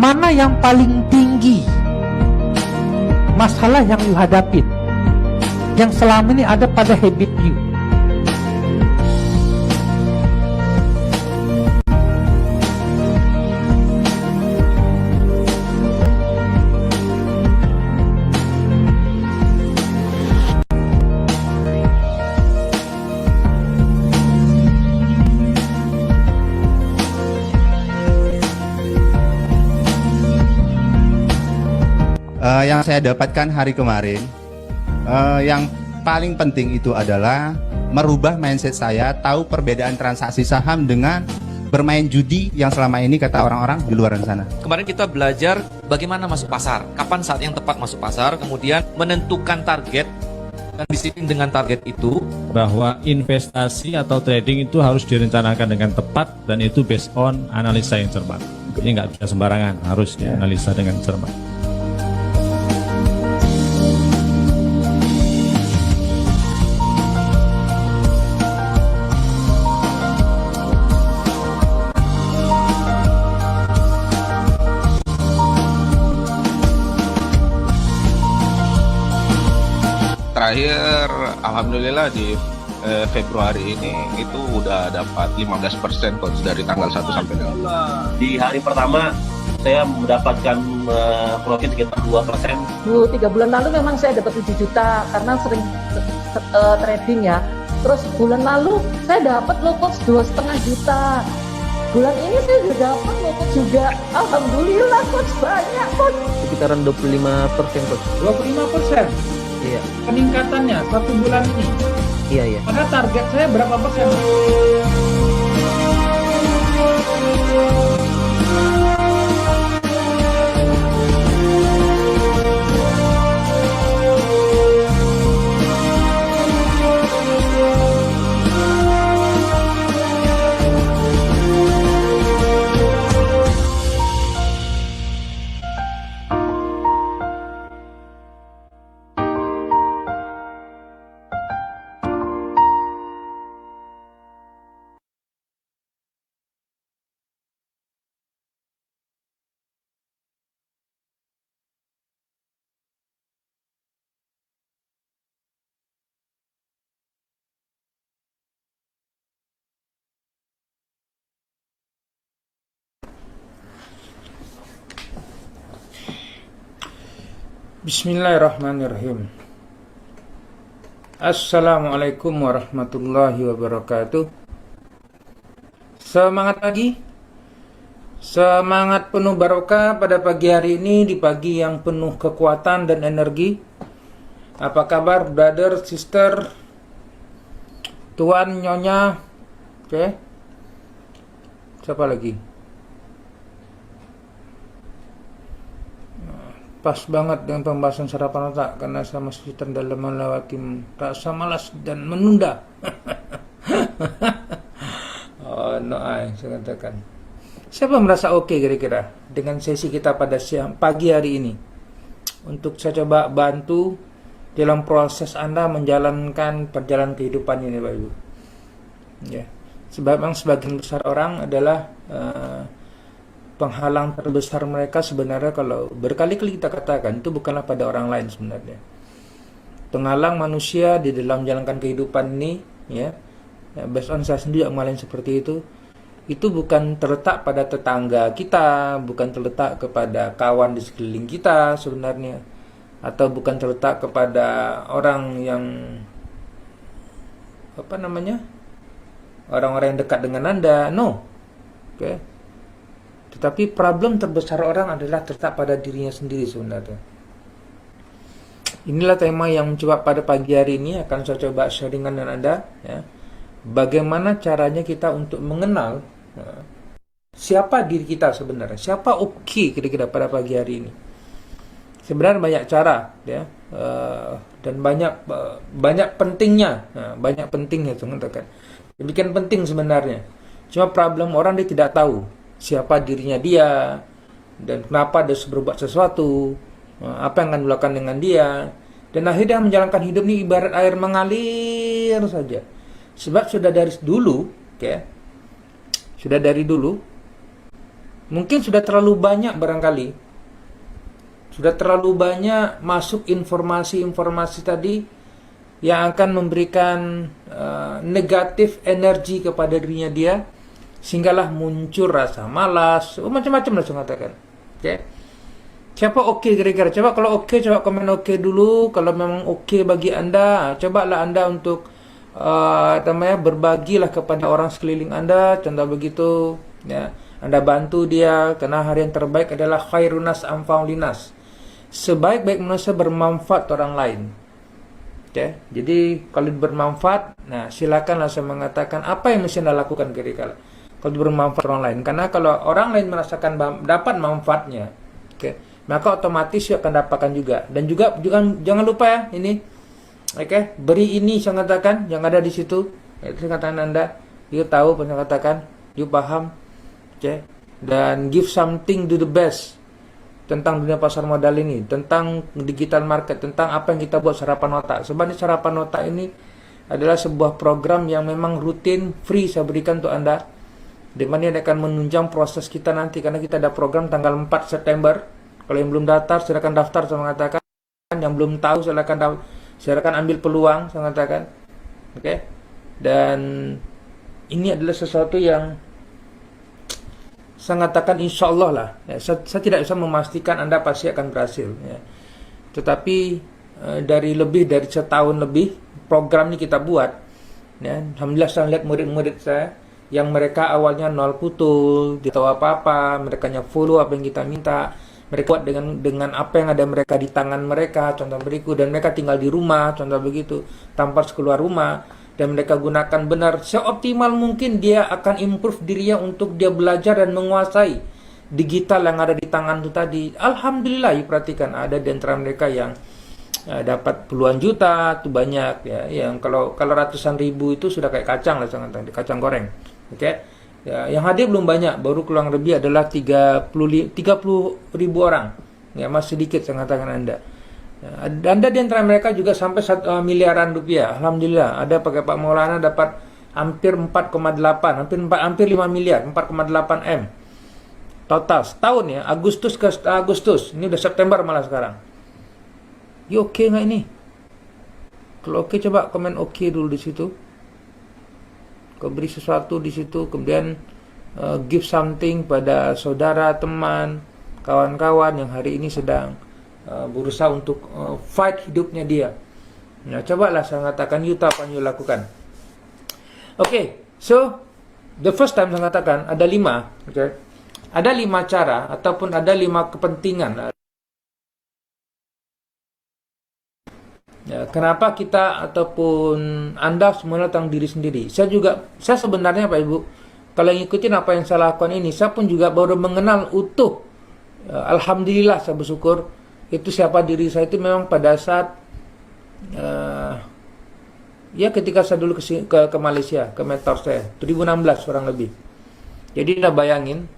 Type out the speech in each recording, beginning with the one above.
Mana yang paling tinggi masalah yang you hadapin, yang selama ini ada pada habit you? Yang saya dapatkan hari kemarin, yang paling penting itu adalah merubah mindset saya, tahu perbedaan transaksi saham dengan bermain judi yang selama ini kata orang-orang di luar sana. Kemarin kita belajar bagaimana masuk pasar, kapan saat yang tepat masuk pasar, kemudian menentukan target dan disiplin dengan target itu. Bahwa investasi atau trading itu harus direncanakan dengan tepat dan itu based on analisa yang cermat. Ini nggak bisa sembarangan, harus dianalisa dengan cermat. Terakhir, alhamdulillah di Februari ini itu udah dapat 15% coach dari tanggal 1 sampai dengan. Di hari pertama saya mendapatkan profit sekitar 2%. 3 bulan lalu memang saya dapat 7 juta karena sering trading ya. Terus bulan lalu saya dapat loh coach 2,5 juta. Bulan ini saya juga dapat loh coach juga. Alhamdulillah coach, banyak coach. Sekitaran 25% coach. 25%? Iya. Peningkatannya 1 bulan ini? Iya. Pada target saya berapa persen? Bismillahirrahmanirrahim. Assalamualaikum warahmatullahi wabarakatuh. Semangat pagi, semangat penuh barokah pada pagi hari ini, di pagi yang penuh kekuatan dan energi. Apa kabar brother, sister, tuan, nyonya? Oke. Siapa lagi? Pas banget dengan pembahasan sarapan otak, karena saya masih dalam melewati rasa malas dan menunda. Oh no, saya katakan. Siapa merasa oke kira-kira dengan sesi kita pada pagi hari ini? Untuk saya coba bantu dalam proses Anda menjalankan perjalanan kehidupan ini, Bapak Ibu. Ya, sebab memang sebagian besar orang adalah penghalang terbesar mereka sebenarnya, kalau berkali-kali kita katakan, itu bukanlah pada orang lain sebenarnya. Penghalang manusia di dalam menjalankan kehidupan ini, ya based on saya sendiri yang mengalami seperti itu bukan terletak pada tetangga kita, bukan terletak kepada kawan di sekeliling kita sebenarnya, atau bukan terletak kepada orang yang orang-orang yang dekat dengan Anda, no. Oke. Tetapi problem terbesar orang adalah terletak pada dirinya sendiri sebenarnya. Inilah tema yang mencoba pada pagi hari ini akan saya coba sharingan dengan Anda, ya. Bagaimana caranya kita untuk mengenal siapa diri kita sebenarnya, siapa kira-kira pada pagi hari ini. Sebenarnya banyak cara, ya, dan banyak pentingnya, banyak pentingnya teman-teman. Demikian penting sebenarnya. Cuma problem orang dia tidak tahu siapa dirinya dia dan kenapa dia berbuat sesuatu, apa yang akan dilakukan dengan dia, dan akhirnya menjalankan hidup ini ibarat air mengalir saja. Sebab sudah dari dulu, sudah dari dulu Mungkin sudah terlalu banyak barangkali. Sudah terlalu banyak masuk informasi-informasi tadi yang akan memberikan negatif energi kepada dirinya dia, sehinggalah muncul rasa malas, macam-macam lah saya katakan. Oke. Siapa oke kira-kira? Coba kalau oke, coba komen oke dulu. Kalau memang oke bagi Anda, cobalah Anda untuk berbagilah kepada orang sekeliling Anda, contoh begitu, ya. Anda bantu dia, karena hari yang terbaik adalah khairunas amfaulinas. Sebaik-baik manusia bermanfaat orang lain. Okay. Jadi kalau bermanfaat, nah silakanlah saya mengatakan apa yang mesti Anda lakukan kira-kira. Kalau bermanfaat orang lain, karena kalau orang lain merasakan dapat manfaatnya, okay, maka otomatis dia akan dapatkan juga. Dan juga jangan lupa ya ini, okay, beri ini saya katakan yang ada di situ. Itu katakan Anda, you tahu apa saya katakan, you paham, okay, dan give something to the best tentang dunia pasar modal ini, tentang digital market, tentang apa yang kita buat sarapan otak. Sebab ini sarapan otak ini adalah sebuah program yang memang rutin, free saya berikan untuk Anda, di mana ini akan menunjang proses kita nanti, karena kita ada program tanggal 4 September. Kalau yang belum daftar, silakan daftar saya mengatakan. Yang belum tahu silakan ambil peluang saya mengatakan. Oke. Dan ini adalah sesuatu yang saya katakan insya Allah lah, ya, saya tidak bisa memastikan Anda pasti akan berhasil, ya. Tetapi dari lebih dari setahun lebih program ini kita buat, ya. Alhamdulillah saya lihat murid-murid saya yang mereka awalnya nol putul, tidak tahu apa-apa, mereka follow apa yang kita minta, mereka buat dengan apa yang ada mereka di tangan mereka, contoh berikut, dan mereka tinggal di rumah, contoh begitu, tanpa harus keluar rumah. Dan mereka gunakan benar seoptimal mungkin, dia akan improve dirinya untuk dia belajar dan menguasai digital yang ada di tangan itu tadi. Alhamdulillah, ya, perhatikan ada di antara mereka yang dapat puluhan juta, itu banyak ya. Yang kalau ratusan ribu itu sudah kayak kacang lah, kacang goreng. Oke. Ya, yang hadir belum banyak, baru kurang lebih adalah 30 ribu orang. Ya, masih sedikit saya katakan Anda. Anda di antara mereka juga sampai 1 miliaran rupiah. Alhamdulillah, ada pakai Pak Maulana dapat hampir 4,8, hampir 5 miliar, 4,8 M. Total setahun ya, Agustus ke Agustus. Ini udah September malah sekarang. Ya oke nggak ini? Kalau oke coba komen oke dulu di situ. Kau beri sesuatu di situ, kemudian give something pada saudara, teman, kawan-kawan yang hari ini sedang berusaha untuk fight hidupnya dia. Nah, cobalah saya katakan Yuta apa yang you lakukan. Okay, so the first time saya katakan ada 5, okay? Ada 5 cara ataupun ada 5 kepentingan. Ya, kenapa kita ataupun Anda semua tentang diri sendiri. Saya sebenarnya Pak Ibu, kalau ngikutin apa yang saya lakukan ini, saya pun juga baru mengenal utuh. Alhamdulillah saya bersyukur. Itu siapa diri saya itu memang pada saat ya ketika saya dulu ke Malaysia, ke mentor saya 2016 kurang lebih. Jadi Anda bayangin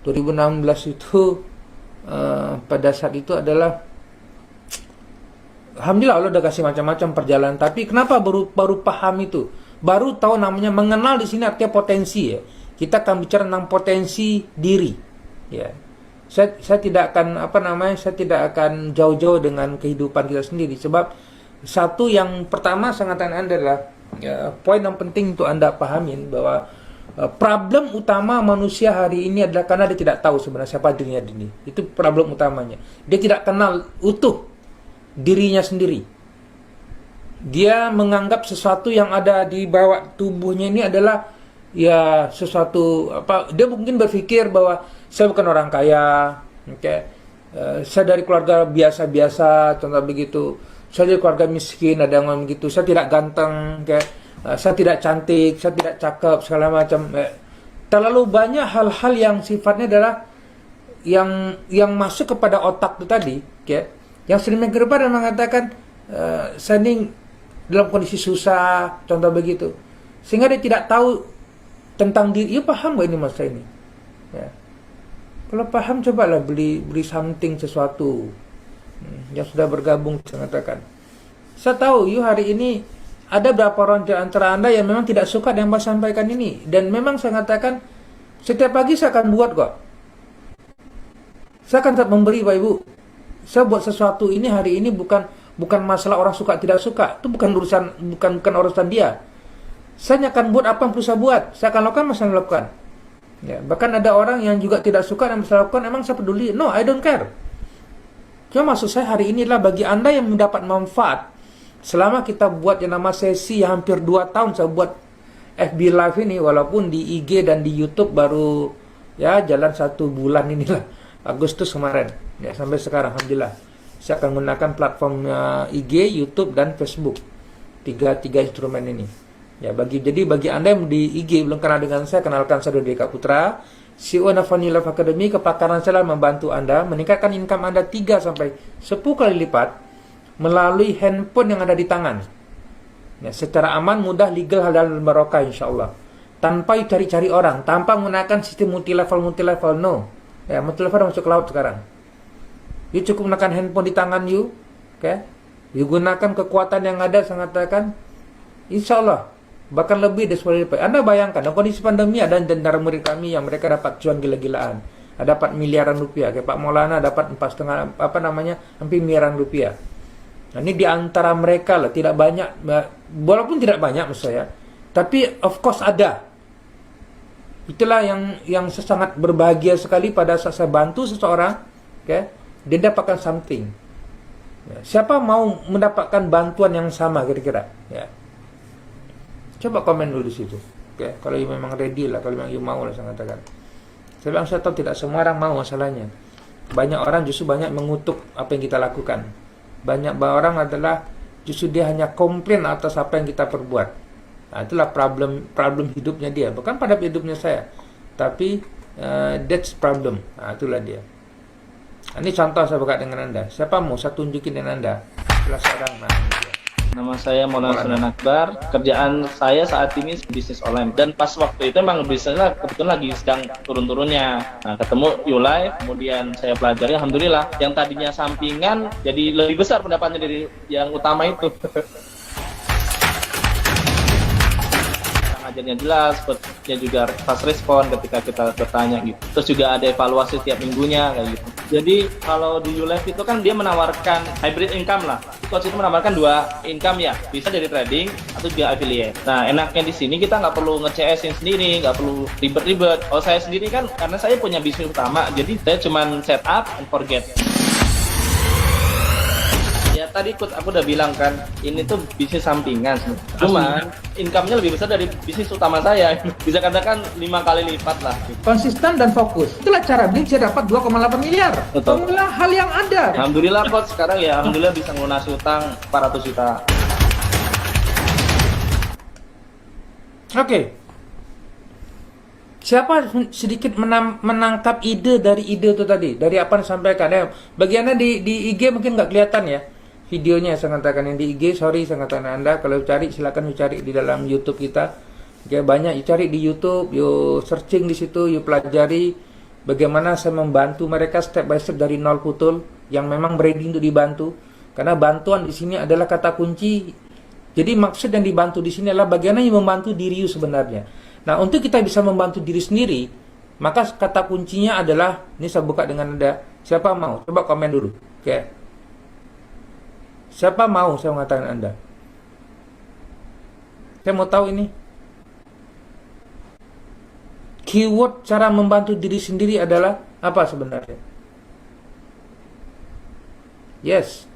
2016 itu pada saat itu adalah alhamdulillah Allah udah kasih macam-macam perjalanan, tapi kenapa baru paham itu? Baru tahu namanya mengenal di sini artinya potensi ya. Kita akan bicara tentang potensi diri ya. Saya tidak akan saya tidak akan jauh-jauh dengan kehidupan kita sendiri, sebab satu yang pertama sangat Anda adalah poin yang penting untuk Anda pahamin bahwa problem utama manusia hari ini adalah karena dia tidak tahu sebenarnya siapa dirinya ini. Itu problem utamanya. Dia tidak kenal utuh dirinya sendiri. Dia menganggap sesuatu yang ada di bawah tubuhnya ini adalah ya sesuatu dia mungkin berpikir bahwa saya bukan orang kaya, okay? Saya dari keluarga biasa-biasa, contoh begitu. Saya dari keluarga miskin, ada yang begitu. Saya tidak ganteng, okay? Saya tidak cantik, saya tidak cakep, segala macam. Terlalu banyak hal-hal yang sifatnya adalah yang masuk kepada otak itu tadi, okay? Yang sering menggerba dan mengatakan saya ini dalam kondisi susah, contoh begitu. Sehingga dia tidak tahu tentang diri. Ya paham gak ini masa ini? Ya. Kalau paham cobalah beri something sesuatu yang sudah bergabung, saya katakan. Saya tahu hari ini ada beberapa orang di antara Anda yang memang tidak suka dengan yang saya sampaikan ini, dan memang saya katakan setiap pagi saya akan buat kok. Saya akan tetap memberi, Pak Ibu. Saya buat sesuatu ini hari ini bukan masalah orang suka tidak suka. Itu bukan urusan dia. Saya akan buat apa yang perlu saya buat. Saya akan lakukan, saya lakukan. Ya, bahkan ada orang yang juga tidak suka dan saya lakukan, emang saya peduli? No, I don't care. Cuma maksud saya hari ini adalah bagi Anda yang mendapat manfaat. Selama kita buat yang nama sesi yang hampir 2 tahun saya buat FB Live ini, walaupun di IG dan di YouTube baru ya jalan 1 bulan inilah, Agustus kemarin. Ya, sampai sekarang alhamdulillah. Saya akan menggunakan platform IG, YouTube dan Facebook. Tiga instrumen ini. Ya, bagi Anda yang di IG belum kenal dengan saya, kenalkan saya Dodi Eka Putra, CEO Navani Life Academy. Kepakaran saya membantu Anda meningkatkan income Anda 3 sampai 10 kali lipat melalui handphone yang ada di tangan. Ya, secara aman, mudah, legal, halal dan barokah insyaallah. Tanpa cari-cari orang, tanpa menggunakan sistem multi level no. Ya, multi level masuk ke laut sekarang. You cukup menekan handphone di tangan you, okay? You gunakan kekuatan yang ada, saya katakan, insyaallah bahkan lebih dari 10 lipat. Anda bayangkan, dalam kondisi pandemi ada antara murid kami yang mereka dapat cuan gila-gilaan, dapat miliaran rupiah. Kayak Pak Maulana dapat 4,5 hampir miliaran rupiah. Nah, ini di antara mereka lah, tidak banyak, walaupun tidak banyak maksud saya, tapi of course ada. Itulah yang saya sangat berbahagia sekali pada saat saya bantu seseorang, okay? Dia dapatkan something. Ya, siapa mau mendapatkan bantuan yang sama kira-kira? Ya. Coba komen dulu di situ. Okay? Kalau you memang ready lah, kalau memang you mau lah, saya katakan. Saya tahu tidak semua orang mau masalahnya. Banyak orang justru banyak mengutuk apa yang kita lakukan. Banyak orang adalah justru dia hanya komplain atas apa yang kita perbuat. Nah, itulah problem hidupnya dia, bukan pada hidupnya saya. Tapi that's problem. Nah, itulah dia. Nah, ini contoh saya buka dengan Anda. Siapa mau saya tunjukin dengan Anda? Setelah sekarang, Nama saya Maulana Sunan Akbar. Kerjaan saya saat ini bisnis online. Dan pas waktu itu emang bisnisnya kebetulan lagi sedang turun-turunnya. Nah, ketemu Ulive, kemudian saya pelajari. Alhamdulillah, yang tadinya sampingan jadi lebih besar pendapatnya dari yang utama itu. Ngajarnya jelas, dia juga fast respon ketika kita bertanya gitu. Terus juga ada evaluasi tiap minggunya kayak gitu. Jadi kalau di Ulive itu kan dia menawarkan hybrid income lah. Coach itu menawarkan 2 income ya, bisa jadi trading atau juga affiliate. Nah, enaknya di sini kita nggak perlu nge-CS-in sendiri, nggak perlu ribet-ribet. Kalau saya sendiri kan, karena saya punya bisnis utama, jadi saya cuman set up and forget. Ya tadi aku udah bilang kan, ini tuh bisnis sampingan. Cuman income-nya lebih besar dari bisnis utama saya. Bisa katakan 5 kali lipat lah. Konsisten dan fokus. Itulah cara Blink saya dapat 2,8 miliar. Betul. Itulah hal yang ada. Alhamdulillah Coach, sekarang ya alhamdulillah bisa melunasi utang 400 juta. Oke. Siapa sedikit menangkap ide dari ide itu tadi? Dari apa yang disampaikan? Ya, bagi Anda di IG mungkin nggak kelihatan ya. Videonya saya katakan yang di IG, sorry saya katakan Anda. Kalau cari silakan cari di dalam YouTube kita. Ya, banyak cari di YouTube, you searching di situ, you pelajari bagaimana saya membantu mereka step by step dari nol putul yang memang ready untuk dibantu. Karena bantuan di sini adalah kata kunci. Jadi maksud yang dibantu di sini adalah bagaimana you membantu diri you sebenarnya. Nah, untuk kita bisa membantu diri sendiri, maka kata kuncinya adalah, ini saya buka dengan Anda. Siapa mau? Coba komen dulu. Oke. Siapa mau saya mengatakan Anda? Saya mau tahu ini. Keyword cara membantu diri sendiri adalah apa sebenarnya? Yes.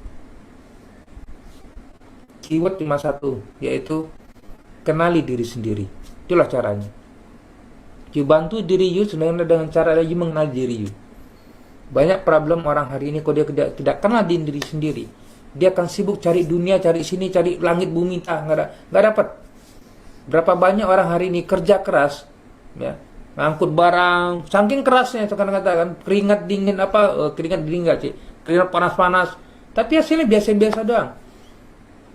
Keyword cuma satu, yaitu kenali diri sendiri. Itulah caranya. You bantu diri you sebenarnya dengan cara you mengenal diri you. Banyak problem orang hari ini kalau dia tidak kenal diri sendiri, dia akan sibuk cari dunia, cari sini, cari langit bumi, nggak dapat. Berapa banyak orang hari ini kerja keras, ya, ngangkut barang, saking kerasnya itu kan katakan keringat dingin keringat dingin nggak sih, keringat panas-panas, tapi hasilnya biasa-biasa doang.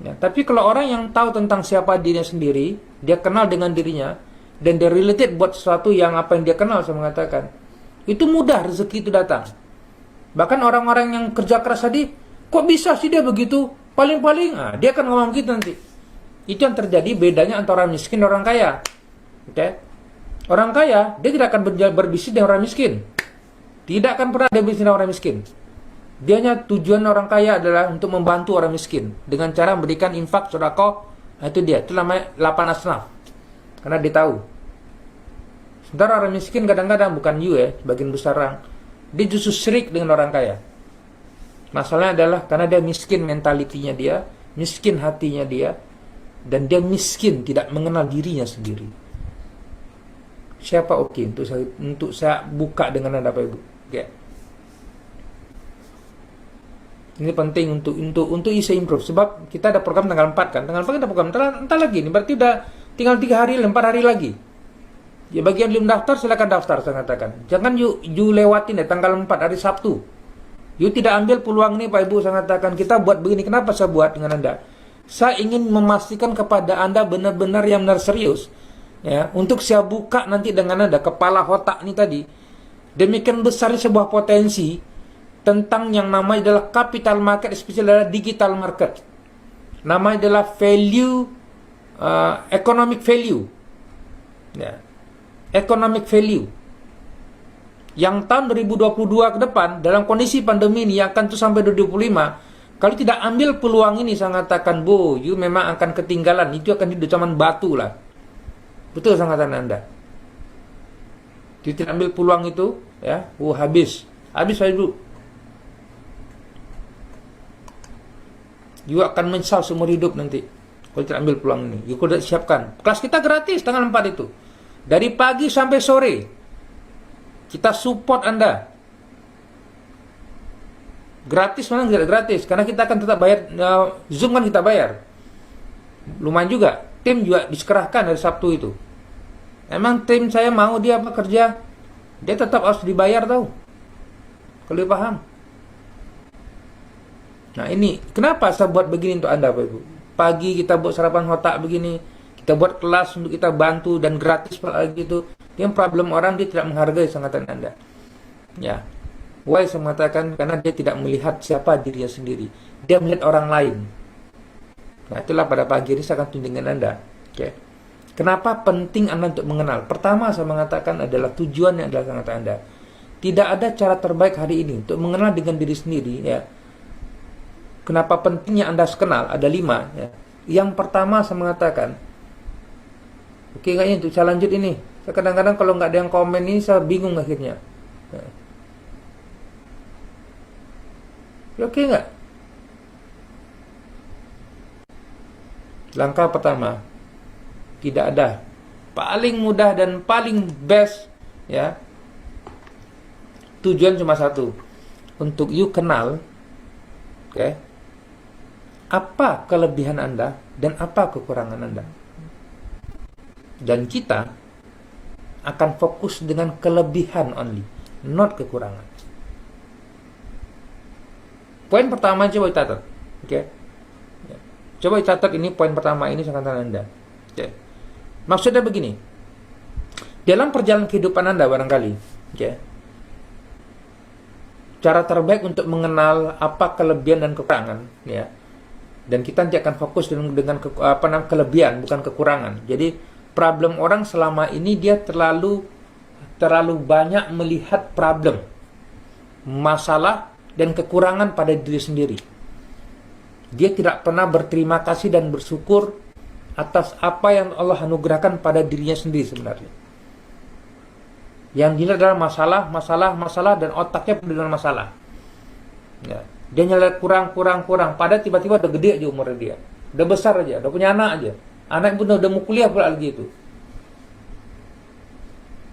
Ya, tapi kalau orang yang tahu tentang siapa dirinya sendiri, dia kenal dengan dirinya, dan dia related buat sesuatu yang apa yang dia kenal, saya mengatakan, itu mudah rezeki itu datang. Bahkan orang-orang yang kerja keras tadi, kok bisa sih dia begitu? Paling-paling, dia akan ngomong gitu nanti. Itu yang terjadi bedanya antara orang miskin dan orang kaya. Okay? Orang kaya, dia tidak akan berbisnis dengan orang miskin. Tidak akan pernah ada bisnis orang miskin. Dianya tujuan orang kaya adalah untuk membantu orang miskin dengan cara memberikan infak, sedekah. Nah, itu dia. Itu namanya 8 asnaf. Karena dia tahu. Sementara orang miskin kadang-kadang bukan sebagian besar orang, dia justru syirik dengan orang kaya. Masalahnya adalah karena dia miskin mentalitinya dia, miskin hatinya dia, dan dia miskin tidak mengenal dirinya sendiri. Siapa untuk saya buka dengan Anda Bapak Ibu? Okay. Ini penting untuk isi improve, sebab kita ada program tanggal 4 kan. Tanggal 4 kita program entar lagi ini, berarti udah tinggal 3 hari, 4 hari lagi. Ya bagi yang belum daftar silakan daftar, saya katakan. Jangan you lewatin tanggal 4 hari Sabtu. You tidak ambil peluang ini Pak Ibu, saya katakan kita buat begini. Kenapa saya buat dengan Anda? Saya ingin memastikan kepada Anda benar-benar yang benar serius. Ya, untuk saya buka nanti dengan Anda kepala otak ini tadi. Demikian besar sebuah potensi tentang yang namanya adalah capital market, especially adalah digital market. Namanya adalah value, economic value. Ya. Economic value. Yang tahun 2022 ke depan dalam kondisi pandemi ini yang akan tuh sampai 2025, kalau tidak ambil peluang ini saya katakan, you memang akan ketinggalan. Itu akan hidup zaman batu lah. Betul saya katakan Anda. You tidak ambil peluang itu, ya, habis saya dulu. You akan menyesal seumur hidup nanti kalau tidak ambil peluang ini. You sudah siapkan. Kelas kita gratis tanggal 4 itu. Dari pagi sampai sore. Kita support Anda. Gratis mana tidak gratis, karena kita akan tetap bayar. Zoom kan kita bayar. Lumayan juga. Tim juga dikerahkan dari Sabtu itu. Emang tim saya mau dia kerja, dia tetap harus dibayar tahu. Kalau dia paham. Nah ini, kenapa saya buat begini untuk Anda Bapak Ibu? Pagi kita buat sarapan otak begini, kita buat kelas untuk kita bantu dan gratis lagi itu. Yang problem orang dia tidak menghargai sangkatan Anda. Ya. Why saya mengatakan? Karena dia tidak melihat siapa dirinya sendiri. Dia melihat orang lain. Nah, itulah pada pagi ini saya akan tunjukkan Anda. Okay. Kenapa penting Anda untuk mengenal? Pertama saya mengatakan adalah tujuannya adalah sangkatan Anda. Tidak ada cara terbaik hari ini untuk mengenal dengan diri sendiri. Ya. Kenapa pentingnya Anda kenal? Ada 5. Ya. Yang pertama saya mengatakan, oke kayaknya untuk saya lanjut ini. Kadang-kadang kalau nggak ada yang komen ini saya bingung akhirnya. Ya, oke nggak? Langkah pertama, tidak ada. Paling mudah dan paling best, ya. Tujuan cuma satu, untuk you kenal, oke? Apa kelebihan Anda dan apa kekurangan Anda. Dan kita akan fokus dengan kelebihan only, not kekurangan. Poin pertama coba catat, oke? Ya. Coba catat ini poin pertama ini sangkatan Anda. Oke. Maksudnya begini, dalam perjalanan kehidupan Anda barangkali, oke? Cara terbaik untuk mengenal apa kelebihan dan kekurangan, ya. Dan kita nanti akan fokus dengan kelebihan bukan kekurangan. Jadi problem orang selama ini dia terlalu banyak melihat problem, masalah dan kekurangan pada diri sendiri. Dia tidak pernah berterima kasih dan bersyukur atas apa yang Allah anugerahkan pada dirinya sendiri sebenarnya. Yang dilihat adalah masalah dan otaknya penuh dengan masalah. Ya. Dia nyelihat kurang. Pada tiba-tiba udah gede aja umurnya dia. Udah besar aja, udah punya anak aja. Anak pun udah mau kuliah pula lagi itu.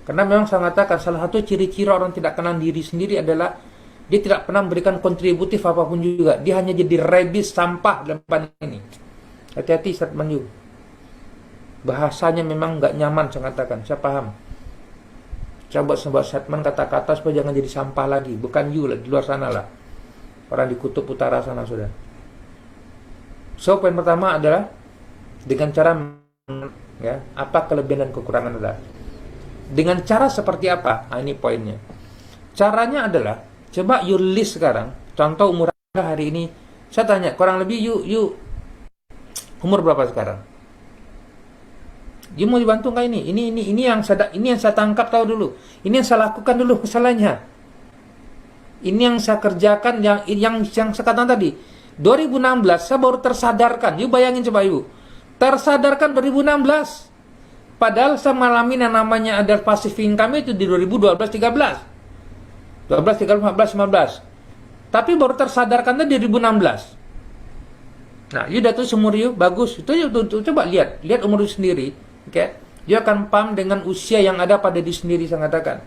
Karena memang saya mengatakan salah satu ciri-ciri orang tidak kenal diri sendiri adalah dia tidak pernah memberikan kontributif apapun juga. Dia hanya jadi rebis sampah dalam depan ini. Hati-hati statement you. Bahasanya memang nggak nyaman saya katakan. Saya paham. Coba sebut statement kata-kata supaya jangan jadi sampah lagi. Bukan you lah, di luar sana lah. Orang di kutub utara sana sudah. So poin pertama adalah dengan cara ya, apa kelebihan dan kekurangan Anda. Dengan cara seperti apa? Nah, ini poinnya. Caranya adalah coba you list sekarang. Contoh umur Anda hari ini. Saya tanya, kurang lebih you umur berapa sekarang? You mau dibantu nggak ini? Ini yang saya tangkap tahu dulu. Ini yang saya lakukan dulu kesalahannya. Ini yang saya kerjakan, yang saya katakan tadi. 2016 saya baru tersadarkan. You bayangin coba ibu. Tersadarkan 2016. Padahal saya mengalami yang namanya ada passive income itu di 2012-13. 12, 13, 14, 15. Tapi baru tersadarkan tadi 2016. Nah, you udah tuh seumur you, bagus. Itu coba lihat umur you sendiri. Oke. You akan paham dengan usia yang ada pada diri sendiri, saya katakan.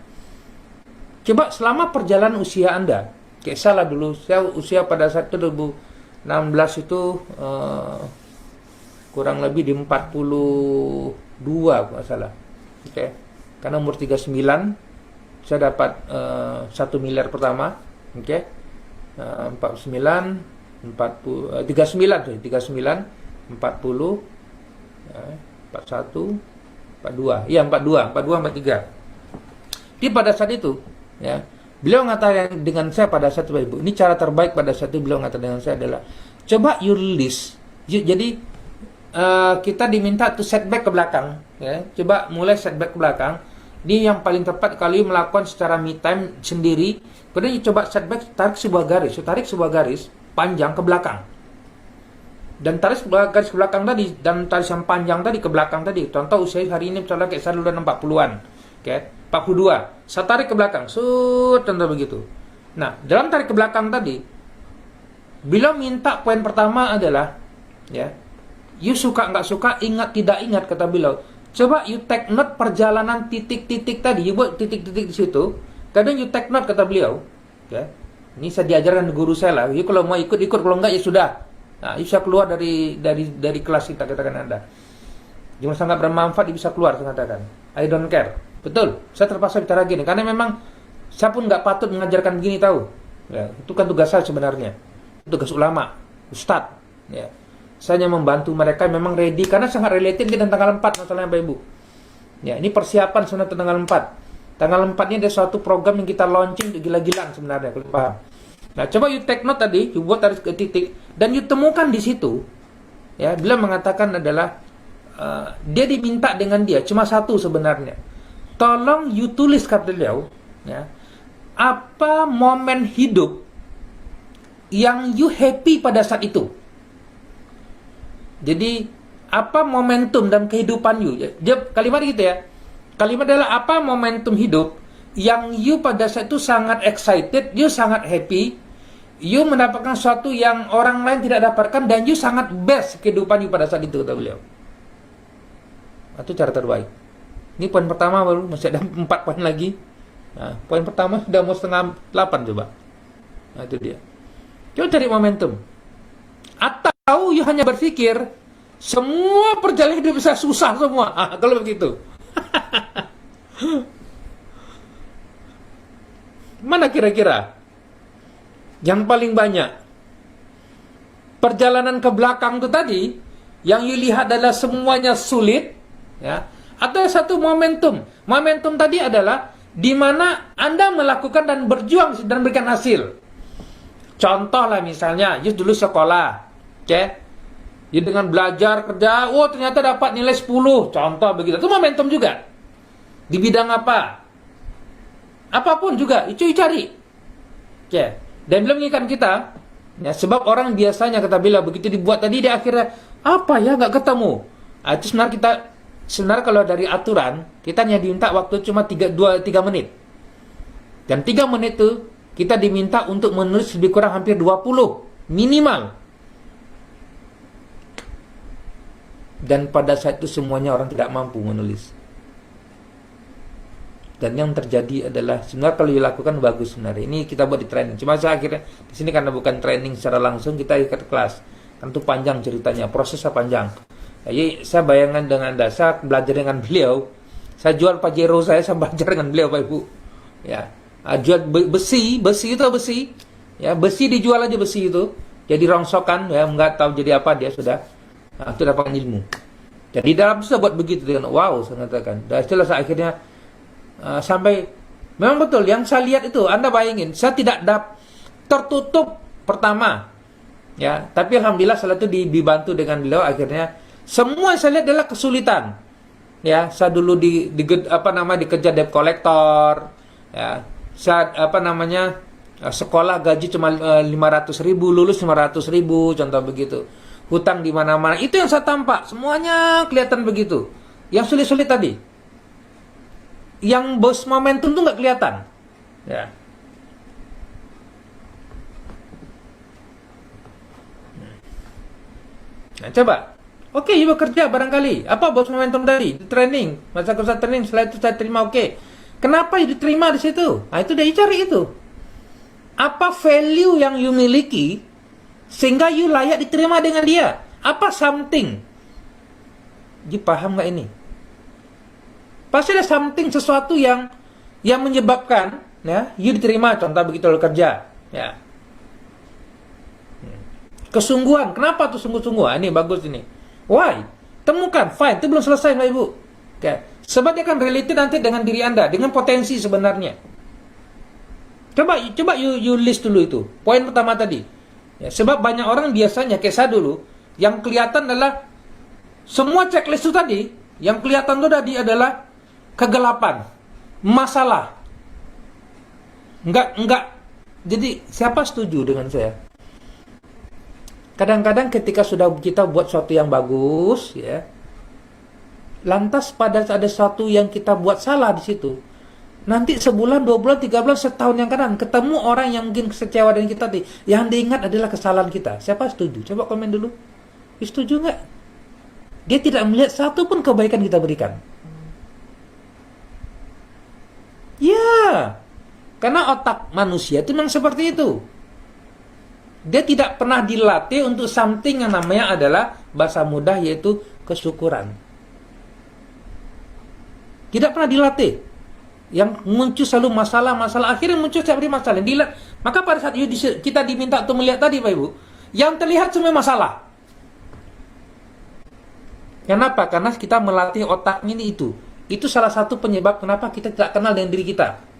Coba selama perjalanan usia Anda, kayak salah dulu, saya usia pada saat itu 2016 itu kurang lebih di 42 kalau salah. Oke. Karena umur 39 saya dapat 1 miliar pertama. Oke. 39 40 39 40 41 42. Iya, 42 43. Di pada saat itu, ya, beliau mengatakan dengan saya pada saat itu, Ibu, ini cara terbaik pada saat itu beliau mengatakan dengan saya adalah coba you list. Jadi kita diminta to setback ke belakang, ya. Coba mulai setback ke belakang. Ini yang paling tepat kalau you melakukan secara me time sendiri. Kemudian you coba setback, tarik sebuah garis panjang ke belakang. Dan tarik sebuah garis ke belakang tadi, dan tarik yang panjang tadi ke belakang tadi. Contoh usia hari ini misalnya kayak saya udah 40-an. Oke, 42. Saya tarik ke belakang. Contoh begitu. Nah, dalam tarik ke belakang tadi, beliau minta poin pertama adalah, ya, you suka nggak suka, ingat tidak ingat, kata beliau. Coba you take note perjalanan titik-titik tadi. You buat titik-titik di situ. Kadang you take note, kata beliau. Ya. Ini saya diajarkan guru saya lah. You kalau mau ikut, kalau enggak ya sudah. Nah, you bisa keluar dari kelas kita, katakan Anda. Cuma sangat bermanfaat, you bisa keluar, saya katakan. I don't care. Betul. Saya terpaksa bicara gini karena memang saya pun nggak patut mengajarkan begini, tahu. Ya, itu kan tugas saya sebenarnya. Tugas ulama, ustadz. Ya. Saya hanya membantu mereka memang ready karena sangat related dengan tanggal 4 masalahnya Bapak Ibu. Ya, ini persiapan sebenarnya tanggal 4. Tanggal 4 ini ada suatu program yang kita launching untuk gila-gilaan sebenarnya, kalau paham. Nah, coba you take note tadi, you buat tarik ke titik dan you temukan di situ. Ya, beliau mengatakan adalah dia diminta dengan dia cuma satu sebenarnya. Tolong you tulis, kata beliau, ya. Apa momen hidup yang you happy pada saat itu? Jadi, apa momentum dalam kehidupan you? Dia kalimat gitu ya. Kalimat adalah apa momentum hidup yang you pada saat itu sangat excited, you sangat happy, you mendapatkan sesuatu yang orang lain tidak dapatkan, dan you sangat best kehidupan you pada saat itu, kata beliau. Itu cara terbaik. Ini poin pertama, baru masih ada 4 poin lagi. Nah, poin pertama sudah mau 7:30 coba. Nah, itu dia. Coba cari momentum. Atau you hanya berpikir semua perjalanan hidup bisa susah semua. Kalau begitu. Mana kira-kira yang paling banyak perjalanan ke belakang itu tadi yang you lihat adalah semuanya sulit, ya, atau satu momentum tadi adalah di mana Anda melakukan dan berjuang dan berikan hasil. Contoh lah misalnya you dulu sekolah, oke, you dengan belajar kerja, ternyata dapat nilai 10, contoh begitu, itu momentum juga. Di bidang apa? Apapun juga, itu cari. Oke. Dan beliau mengingatkan kita, ya, sebab orang biasanya, kata beliau, begitu dibuat tadi, di akhirnya, apa ya, nggak ketemu. Itu sebenarnya kalau dari aturan, kita hanya diminta waktu cuma 3 menit. Dan 3 menit itu, kita diminta untuk menulis lebih kurang hampir 20, minimal. Dan pada saat itu semuanya orang tidak mampu menulis. Dan yang terjadi adalah sebenarnya kalau dilakukan bagus sebenarnya. Ini kita buat di training. Cuma saya akhirnya di sini karena bukan training secara langsung, kita ikut kelas. Kan itu panjang ceritanya, prosesnya panjang. Jadi saya bayangkan dengan Anda, saya belajar dengan beliau. Saya jual Pajero saya belajar dengan beliau, Pak Ibu. Ya, jual besi itu besi. Ya, besi dijual aja besi itu. Jadi rongsokan, ya, nggak tahu jadi apa dia sudah. Nah, itu dapat ilmu. Jadi dalam bisa buat begitu dengan wow, saya katakan. Dan setelah saya akhirnya sampai memang betul yang saya lihat itu, Anda bayangin, saya tidak tertutup pertama, ya, tapi alhamdulillah setelah itu dibantu dengan beliau, akhirnya semua yang saya lihat adalah kesulitan, ya. Saya dulu dikejar debt collector, ya, saya Sekolah gaji cuma 500.000, lulus 500.000, contoh begitu. Hutang di mana-mana, itu yang saya tampak, semuanya kelihatan begitu. Yang sulit-sulit tadi, yang bos momentum tuh nggak kelihatan. Ya. Nah, coba. Oke, you bekerja barangkali. Apa bos momentum tadi? Di training, masa kursa training, setelah itu saya terima, oke. Kenapa you diterima di situ? Nah, itu dia cari itu. Apa value yang you miliki sehingga you layak diterima dengan dia? Apa something? You paham nggak ini? Pasti ada something, sesuatu yang menyebabkan ya you diterima, contoh begitu lo kerja, ya. Kesungguhan, kenapa tuh sungguh-sungguh? Ini bagus ini. Why? Temukan, fine, itu belum selesai Bapak Ibu. Oke. Sebab dia akan related nanti dengan diri Anda, dengan potensi sebenarnya. Coba you list dulu itu. Poin pertama tadi. Ya, sebab banyak orang biasanya kayak saya dulu, yang kelihatan adalah semua checklist itu tadi, yang kelihatan itu tadi adalah kegelapan, masalah. Enggak. Jadi siapa setuju dengan saya? Kadang-kadang ketika sudah kita buat sesuatu yang bagus, ya, lantas pada ada sesuatu yang kita buat salah di situ. Nanti sebulan, 2 bulan, 3 bulan, setahun yang kadang ketemu orang yang mungkin kecewa dengan kita, yang diingat adalah kesalahan kita. Siapa setuju? Coba komen dulu. Setuju nggak? Dia tidak melihat satu pun kebaikan kita berikan. Ya, karena otak manusia itu memang seperti itu. Dia tidak pernah dilatih untuk something yang namanya adalah bahasa mudah, yaitu kesyukuran. Tidak pernah dilatih. Yang muncul selalu masalah, akhirnya muncul setiap hari masalah. Maka pada saat kita diminta untuk melihat tadi Pak Ibu, yang terlihat semua masalah. Kenapa? Karena kita melatih otak ini itu. Itu salah satu penyebab kenapa kita tidak kenal dengan diri kita.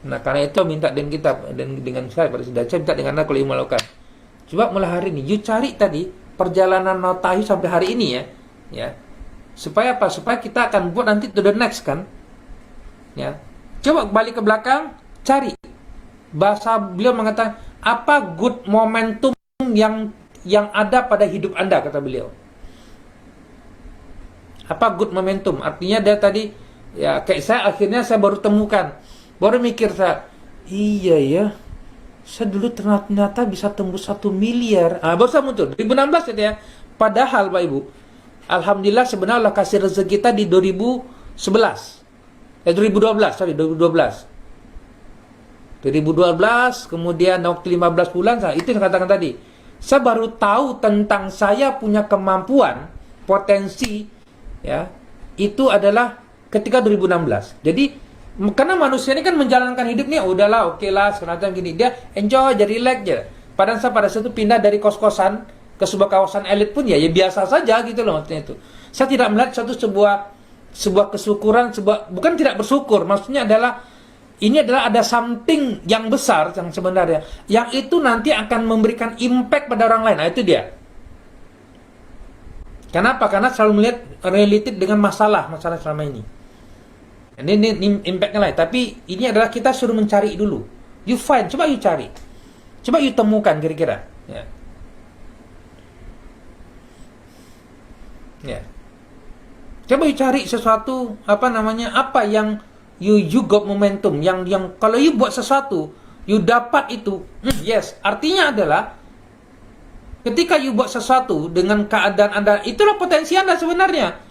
Nah, karena itu minta dengan kita dan dengan saya pada sudah saya minta dengan Anda kalau ingin melakukan. Coba mulai hari ini, you cari tadi perjalanan Notahi sampai hari ini ya. Supaya apa? Supaya kita akan buat nanti to the next kan. Ya. Coba balik ke belakang, cari. Bahasa beliau mengatakan apa good momentum yang ada pada hidup Anda, kata beliau. Apa good momentum? Artinya dia tadi ya kayak saya akhirnya saya baru temukan. Baru mikir saya, iya ya, saya dulu ternyata bisa tembus 1 miliar. Baru saya muncul, 2016 itu ya. Padahal Pak Ibu, alhamdulillah sebenarnya Allah kasih rezeki kita di 2012, kemudian waktu 15 bulan, itu yang katakan tadi. Saya baru tahu tentang saya punya kemampuan, potensi, ya, itu adalah ketika 2016. Jadi, karena manusia ini kan menjalankan hidupnya, udahlah, oke lah, sekarang gini, dia enjoy, jadi relax aja. Padahal saya pada saat itu pindah dari kos-kosan ke sebuah kawasan elit pun ya biasa saja gitu loh maksudnya itu. Saya tidak melihat sebuah kesyukuran, bukan tidak bersyukur, maksudnya adalah ini adalah ada something yang besar yang sebenarnya, yang itu nanti akan memberikan impact pada orang lain. Nah, itu dia. Kenapa? Karena selalu melihat related dengan masalah selama ini. Ini impact-nya lain. Tapi ini adalah kita suruh mencari dulu. You find, coba you cari. Coba you temukan kira-kira. Ya. Coba you cari sesuatu, apa yang you got momentum, yang kalau you buat sesuatu, you dapat itu. Yes, artinya adalah ketika you buat sesuatu dengan keadaan Anda, itulah potensi Anda sebenarnya.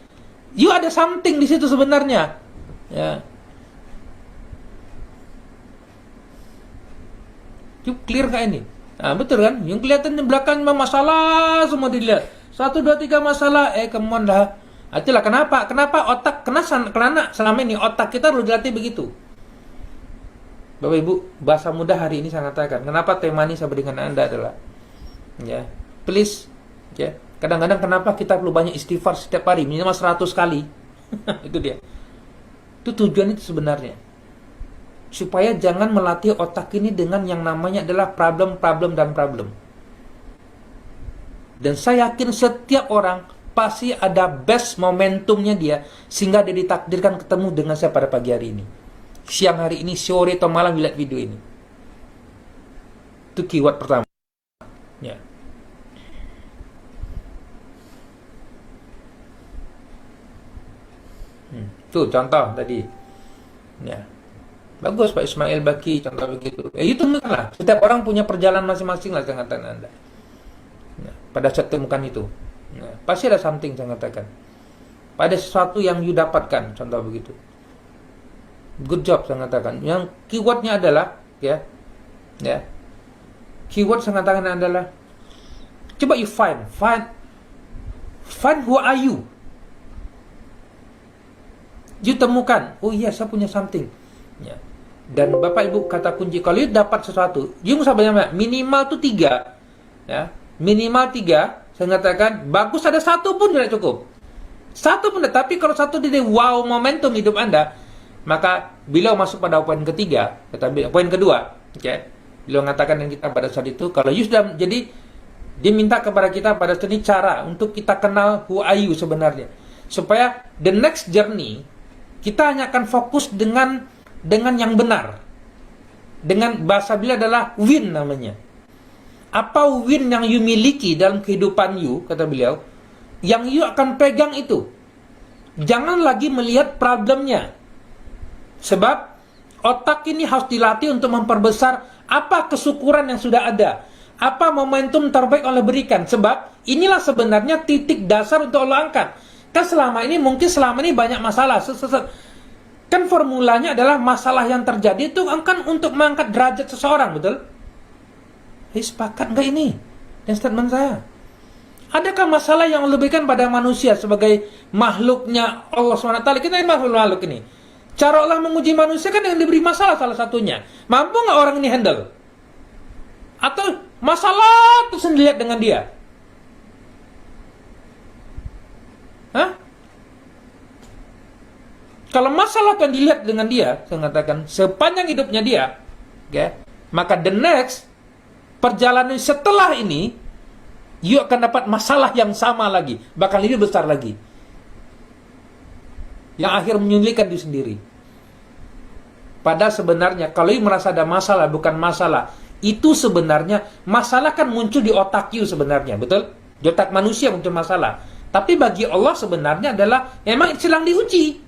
You ada something di situ sebenarnya. Ya. You clear kah ini? Nah, betul kan? Yang kelihatan di belakang masalah semua dilihat. 1, 2, 3 masalah. Come on lah. Itulah kenapa otak, karena selama ini otak kita harus dilatih begitu. Bapak Ibu, bahasa mudah hari ini saya katakan. Kenapa tema ini saya berikan Anda adalah, ya, please, ya. Kadang-kadang kenapa kita perlu banyak istighfar setiap hari, minimal 100 kali. Itu dia. Itu tujuan itu sebenarnya. Supaya jangan melatih otak ini dengan yang namanya adalah problem. Dan saya yakin setiap orang pasti ada best momentumnya dia, sehingga dia ditakdirkan ketemu dengan saya pada pagi hari ini, siang hari ini, sore atau malam lihat video ini. Itu keyword pertama. Ya. Tuh contoh tadi. Ya. Bagus Pak Ismail Baki, contoh begitu. Itu lah. Setiap orang punya perjalanan masing-masing lah, saya katakan Anda. Ya. Pada saat temukan itu. Ya. Pasti ada something, saya katakan. Pada sesuatu yang you dapatkan, contoh begitu. Good job, saya katakan. Yang keywordnya adalah, ya. Keyword saya katakan adalah, coba you find who are you. You temukan, oh iya saya punya something. Ya. Dan Bapak Ibu kata kunci, kalau you dapat sesuatu, you usah banyak, minimal tuh 3. Ya. Minimal 3, saya katakan, bagus ada 1 pun tidak cukup. 1 pun, tapi kalau 1 jadi wow momentum hidup Anda, maka beliau masuk pada poin ketiga, poin kedua. Okay. Beliau mengatakan dengan kita pada saat itu, kalau you sudah, jadi dia minta kepada kita pada saat ini cara untuk kita kenal who are you sebenarnya. Supaya the next journey, kita hanya akan fokus dengan yang benar. Dengan bahasa beliau adalah win namanya. Apa win yang you miliki dalam kehidupan you, kata beliau, yang you akan pegang itu. Jangan lagi melihat problemnya. Sebab otak ini harus dilatih untuk memperbesar apa kesyukuran yang sudah ada. Apa momentum terbaik Allah berikan. Sebab inilah sebenarnya titik dasar untuk Allah angkat. Kan selama ini banyak masalah. Kan formulanya adalah masalah yang terjadi itu kan untuk mengangkat derajat seseorang, betul? Sepakat nggak ini? Dan statement saya. Adakah masalah yang Allah berikan pada manusia sebagai makhluknya Allah SWT? Kita ini makhluk ini. Cara Allah menguji manusia kan yang diberi masalah salah satunya. Mampu nggak orang ini handle? Atau masalah itu sendiri dengan dia? Hah? Kalau masalah yang dilihat dengan dia, saya katakan sepanjang hidupnya dia, okay, maka the next perjalanan setelah ini, you akan dapat masalah yang sama lagi, bahkan lebih besar lagi, yang akhir menyulitkan diri sendiri. Padahal sebenarnya kalau you merasa ada masalah, bukan masalah, itu sebenarnya masalah kan muncul di otak you sebenarnya, betul? Di otak manusia muncul masalah. Tapi bagi Allah sebenarnya adalah memang sedang diuji.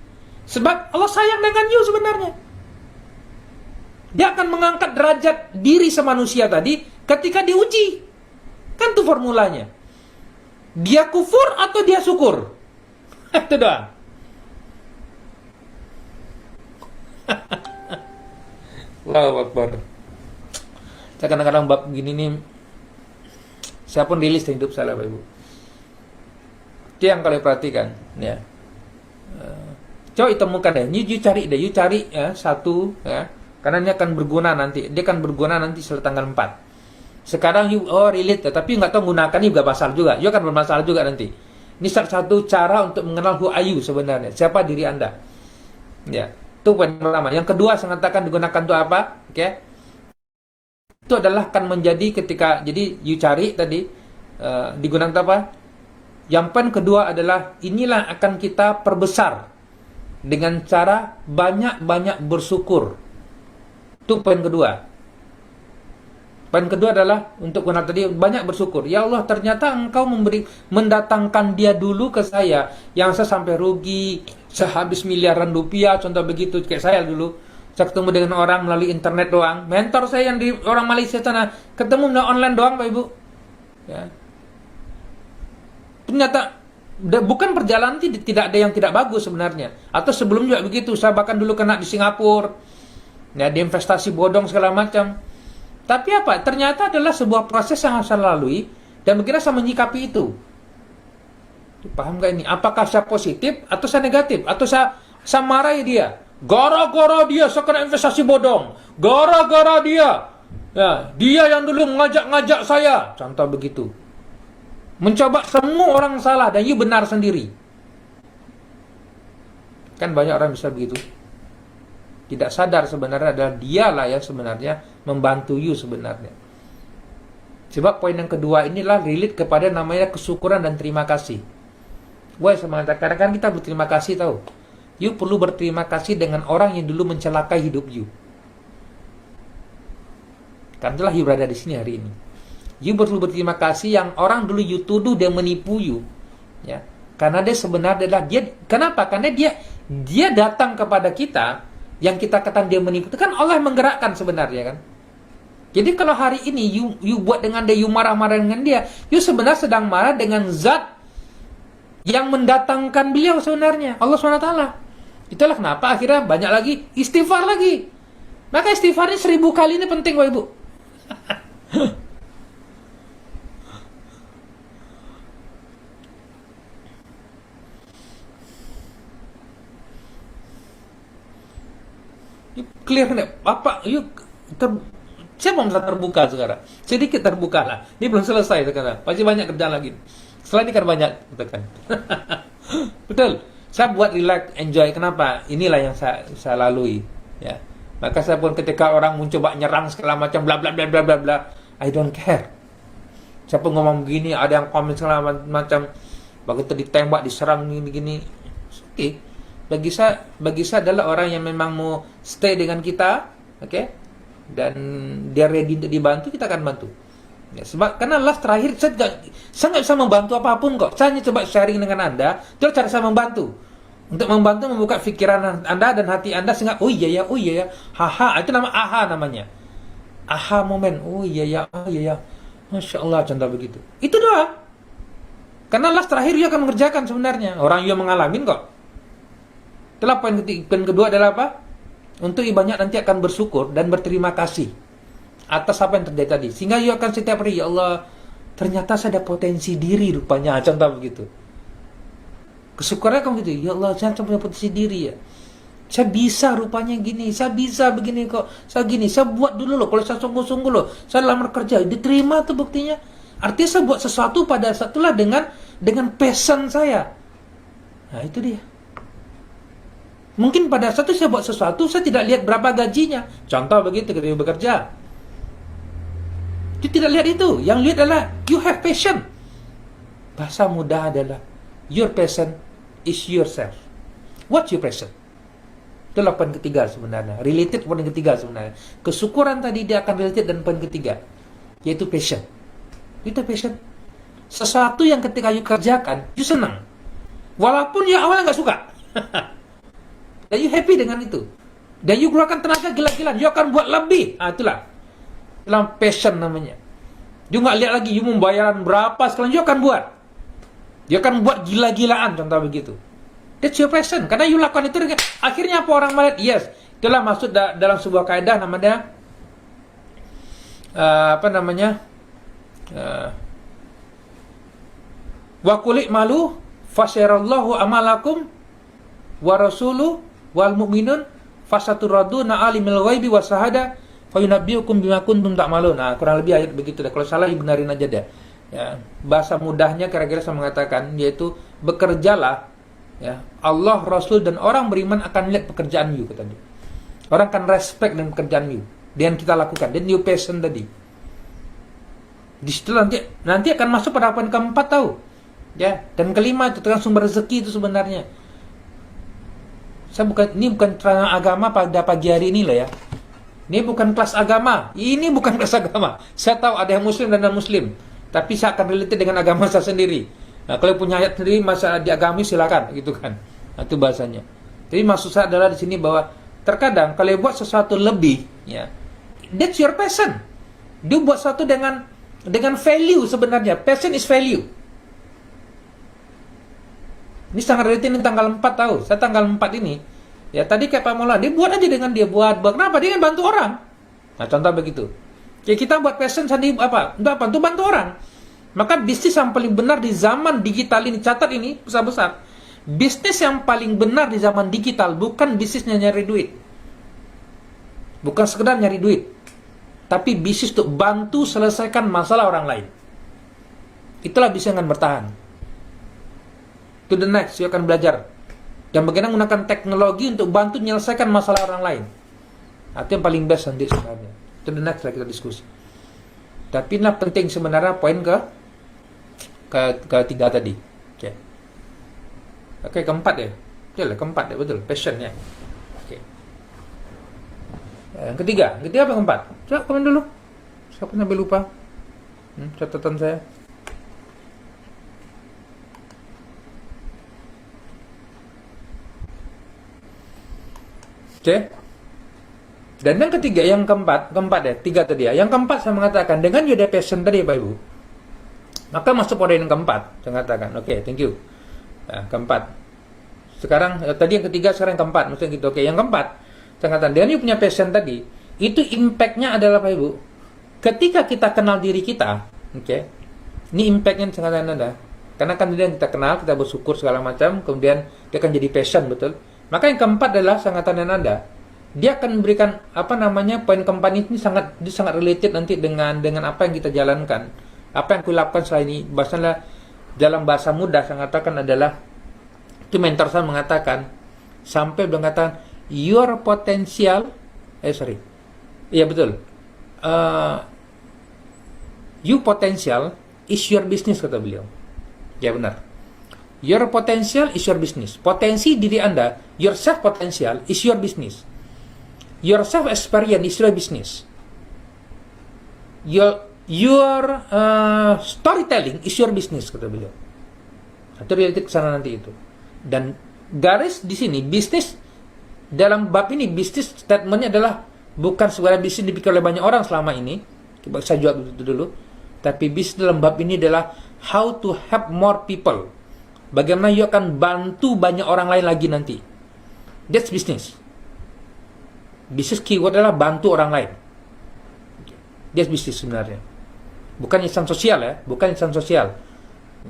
Sebab Allah sayang dengan you sebenarnya. Dia akan mengangkat derajat diri semanusia tadi ketika diuji. Kan itu formulanya. Dia kufur atau dia syukur? Itu doang. Allahu Akbar. Saya kadang-kadang bab begini nih, saya pun rilis hidup saya, Bapak Ibu. Itu yang kalau perhatikan, ya. Coba temukan deh, you cari ya, satu, ya. Karena ini akan berguna nanti, dia akan berguna nanti setelah tanggal 4. Sekarang you relate, tapi nggak tahu gunakan ini juga masalah juga, you akan bermasalah juga nanti. Ini satu cara untuk mengenal who are you sebenarnya, siapa diri Anda. Ya, itu poin pertama. Yang kedua saya katakan digunakan untuk apa? Oke. Itu adalah akan menjadi ketika, jadi you cari tadi, digunakan untuk apa? Yang poin kedua adalah inilah akan kita perbesar dengan cara banyak-banyak bersyukur. Itu poin kedua. Poin kedua adalah untuk gunakan tadi banyak bersyukur. Ya Allah, ternyata Engkau mendatangkan dia dulu ke saya, yang saya sampai rugi sehabis miliaran rupiah, contoh begitu kayak saya dulu. Saya ketemu dengan orang melalui internet doang. Mentor saya yang di orang Malaysia sana ketemu melalui online doang, Pak Ibu. Ya. Ternyata bukan perjalanan tidak ada yang tidak bagus sebenarnya. Atau sebelum juga begitu, saya bahkan dulu kena di Singapura. Ya, di investasi bodong segala macam. Tapi apa? Ternyata adalah sebuah proses yang harus saya lalui dan bagaimana saya menyikapi itu. Paham gak ini? Apakah saya positif atau saya negatif? Atau saya marahi dia? Gara-gara dia saya kena investasi bodong. Gara-gara dia. Ya, dia yang dulu ngajak-ngajak saya. Contoh begitu. Mencoba semua orang salah dan you benar sendiri. Kan banyak orang bisa begitu. Tidak sadar sebenarnya adalah dialah yang sebenarnya membantu you sebenarnya. Sebab poin yang kedua inilah relate kepada namanya kesyukuran dan terima kasih. Why saya mengatakan, kadang-kadang kita berterima kasih tahu. You perlu berterima kasih dengan orang yang dulu mencelakai hidup you. Karena itulah you berada di sini hari ini. You perlu berterima kasih yang orang dulu you tuduh dia menipu you. Ya. Karena dia sebenarnya adalah dia. Kenapa? Karena dia datang kepada kita yang kita katakan dia menipu. Itu kan Allah yang menggerakkan sebenarnya kan. Jadi kalau hari ini you buat dengan dia, you marah-marah dengan dia, you sebenarnya sedang marah dengan zat yang mendatangkan beliau sebenarnya, Allah SWT. Itulah kenapa akhirnya banyak lagi istighfar lagi. Maka istighfarnya 1000 kali ini penting Bapak Ibu. Clear nih, apa? Saya mau terbuka sekarang. Sedikit terbuka lah. Ini belum selesai sekarang. Masih banyak kerjaan lagi. Setelah ini kan banyak, katakan. Betul. Saya buat relax, enjoy. Kenapa? Inilah yang saya lalui. Ya. Maka saya pun ketika orang mencoba nyerang segala macam, bla bla bla bla bla bla, I don't care. Siapa ngomong begini, ada yang komen segala macam, begitu ditembak, diserang begini. Oke. Bagi saya adalah orang yang memang mau stay dengan kita, oke? Dan dia ready untuk dibantu, kita akan bantu. Ya, sebab karena last terakhir saya nggak bisa membantu apapun kok. Saya hanya coba sharing dengan Anda, itu cara saya membantu. Untuk membantu membuka pikiran Anda dan hati Anda sehingga oh iya ya, haha, itu nama aha namanya. Aha momen. Oh iya ya. Masya Allah, contoh begitu. Itu doang. Karena last terakhir dia akan mengerjakan sebenarnya. Orang yang mengalami kok. Itulah poin kedua adalah apa? Untuk banyak nanti akan bersyukur dan berterima kasih atas apa yang terjadi tadi. Sehingga you akan setiap hari, ya Allah, ternyata saya ada potensi diri rupanya. Contoh begitu. Kesyukurannya kamu gitu, ya Allah, saya punya potensi diri ya. Saya bisa rupanya gini, saya bisa begini kok. Saya gini, saya buat dulu loh. Kalau saya sungguh-sungguh loh, saya lamar kerja, diterima tuh buktinya. Artinya saya buat sesuatu pada satulah dengan passion saya. Nah itu dia. Mungkin pada saat itu saya buat sesuatu, saya tidak lihat berapa gajinya. Contoh begitu ketika bekerja. You tidak lihat itu. Yang lihat adalah you have passion. Bahasa mudah adalah your passion is yourself. What's your passion? Itulah poin ketiga sebenarnya. Related poin ketiga sebenarnya. Kesyukuran tadi dia akan related dan poin ketiga, yaitu passion. Itu passion. Sesuatu yang ketika you kerjakan, you senang. Walaupun you awalnya nggak suka. Dan you happy dengan itu. Dan you keluarkan tenaga gila-gilaan. You akan buat lebih. Itulah passion namanya. You nggak lihat lagi you membayaran berapa, sekarang you akan buat. You akan buat gila-gilaan, contoh begitu. That's your passion. Karena you lakukan itu, akhirnya apa orang melihat? Yes. Itulah maksud dalam sebuah kaidah namanya wa qul malu fasyarallahu amalakum wa rasuluhu wal mu'minun fasaturaduna alimil ghaibi was syahada fayunabbiukum bima kuntum ta'malun. Nah, kurang lebih ayat begitu deh. Kalau salah benarin aja deh. Ya, bahasa mudahnya kira-kira saya mengatakan yaitu bekerjalah ya. Allah, Rasul dan orang beriman akan lihat pekerjaan you tadi. Orang akan respect dengan pekerjaan you. Dan kita lakukan dan new passion tadi. Di situ nanti akan masuk pada poin keempat tahu. Ya, dan kelima itu tentang sumber rezeki itu sebenarnya. Ini bukan terang agama pada pagi hari ini lah ya. Ini bukan kelas agama. Ini bukan kelas agama. Saya tahu ada yang muslim dan non-muslim. Tapi saya akan relate dengan agama saya sendiri. Nah, kalau punya ayat sendiri masa diagami silakan gitu kan. Nah, itu bahasanya. Jadi maksud saya adalah di sini bahwa terkadang kalau buat sesuatu lebih ya, that's your passion. Dia buat sesuatu dengan value sebenarnya. Passion is value. Ini sangat relatif ini tanggal 4 tahu. Saya tanggal 4 ini. Ya tadi kayak Pak Maulana, dia buat aja dengan dia buat. Kenapa? Dia kan bantu orang. Nah contoh begitu. Ya kita buat passion sendiri apa? Untuk bantu orang. Maka bisnis yang paling benar di zaman digital ini, catat ini besar-besar. Bisnis yang paling benar di zaman digital bukan bisnisnya nyari duit. Bukan sekedar nyari duit. Tapi bisnis untuk bantu selesaikan masalah orang lain. Itulah bisnis yang akan bertahan. To the next, you akan belajar dan bagaimana menggunakan teknologi untuk bantu menyelesaikan masalah orang lain. Itu yang paling best nanti sebenarnya. To the next lah kita diskusi. Tapi ini penting sebenarnya poin ketiga tadi. Okay. Oke, keempat ya. Betul, keempat ya, betul. Passion ya. Oke. Yang ketiga apa yang keempat? Coba komen dulu. Siapa sampai lupa? Catatan saya. Oke. Dan yang ketiga, yang keempat ya, tiga tadi ya. Yang keempat saya mengatakan dengan you ada passion tadi Pak Ibu, maka masuk pada yang keempat. Saya mengatakan, oke, thank you. Nah, keempat. Sekarang tadi yang ketiga, sekarang yang keempat, maksudnya gitu. Oke, yang keempat, saya mengatakan dengan you punya passion tadi, itu impactnya adalah Pak Ibu, ketika kita kenal diri kita, oke, ini impactnya saya mengatakan ada. Karena kan dia kita kenal, kita bersyukur segala macam, kemudian dia akan jadi passion, betul. Maka yang keempat adalah saya mengatakan ada. Dia akan memberikan poin keempat ini sangat related nanti dengan apa yang kita jalankan, apa yang kulakukan setelah ini. Bahasanya dalam bahasa mudah saya mengatakan adalah, itu mentor saya mengatakan sampai beliau mengatakan your potential, iya betul, you potential is your business, kata beliau. Ya benar. Your potential is your business. Potensi diri Anda, your self potential is your business. Your self experience is your business. Your storytelling is your business, kata beliau. Itu related ke sana nanti itu. Dan garis di sini bisnis dalam bab ini, bisnis statementnya adalah bukan sebuah bisnis dipikir oleh banyak orang selama ini. Saya jawab itu dulu. Tapi bisnis dalam bab ini adalah how to help more people. Bagaimana you akan bantu banyak orang lain lagi nanti. That's business. Bisnis keyword adalah bantu orang lain. Dia bisnis sebenarnya. Bukan insan sosial ya, bukan insan sosial.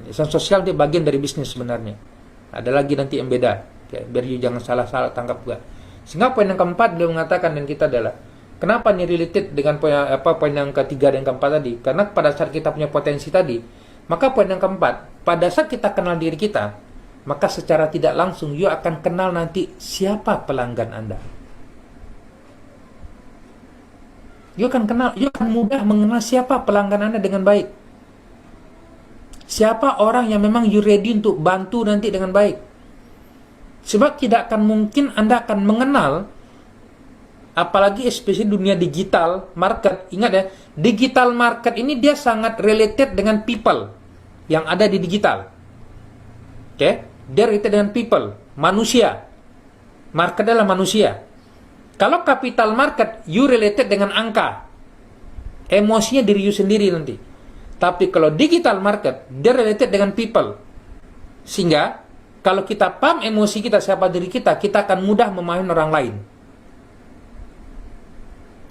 Insan sosial dia bagian dari bisnis sebenarnya. Ada lagi nanti yang beda. Ya, biar you jangan salah tangkap juga. Sehingga poin yang keempat dia mengatakan dan kita adalah, kenapa ini related dengan poin yang ketiga dan keempat tadi? Karena pada saat kita punya potensi tadi, maka poin yang keempat, pada saat kita kenal diri kita, maka secara tidak langsung you akan kenal nanti siapa pelanggan Anda. You akan mudah mengenal siapa pelanggan Anda dengan baik. Siapa orang yang memang you ready untuk bantu nanti dengan baik. Sebab tidak akan mungkin Anda akan mengenal, apalagi especially dunia digital market. Ingat ya, digital market ini dia sangat related dengan people yang ada di digital. Oke, dia related dengan people, manusia. Market adalah manusia. Kalau capital market, you related dengan angka. Emosinya diri you sendiri nanti. Tapi kalau digital market, dia related dengan people. Sehingga, kalau kita paham emosi kita, siapa diri kita akan mudah memahami orang lain.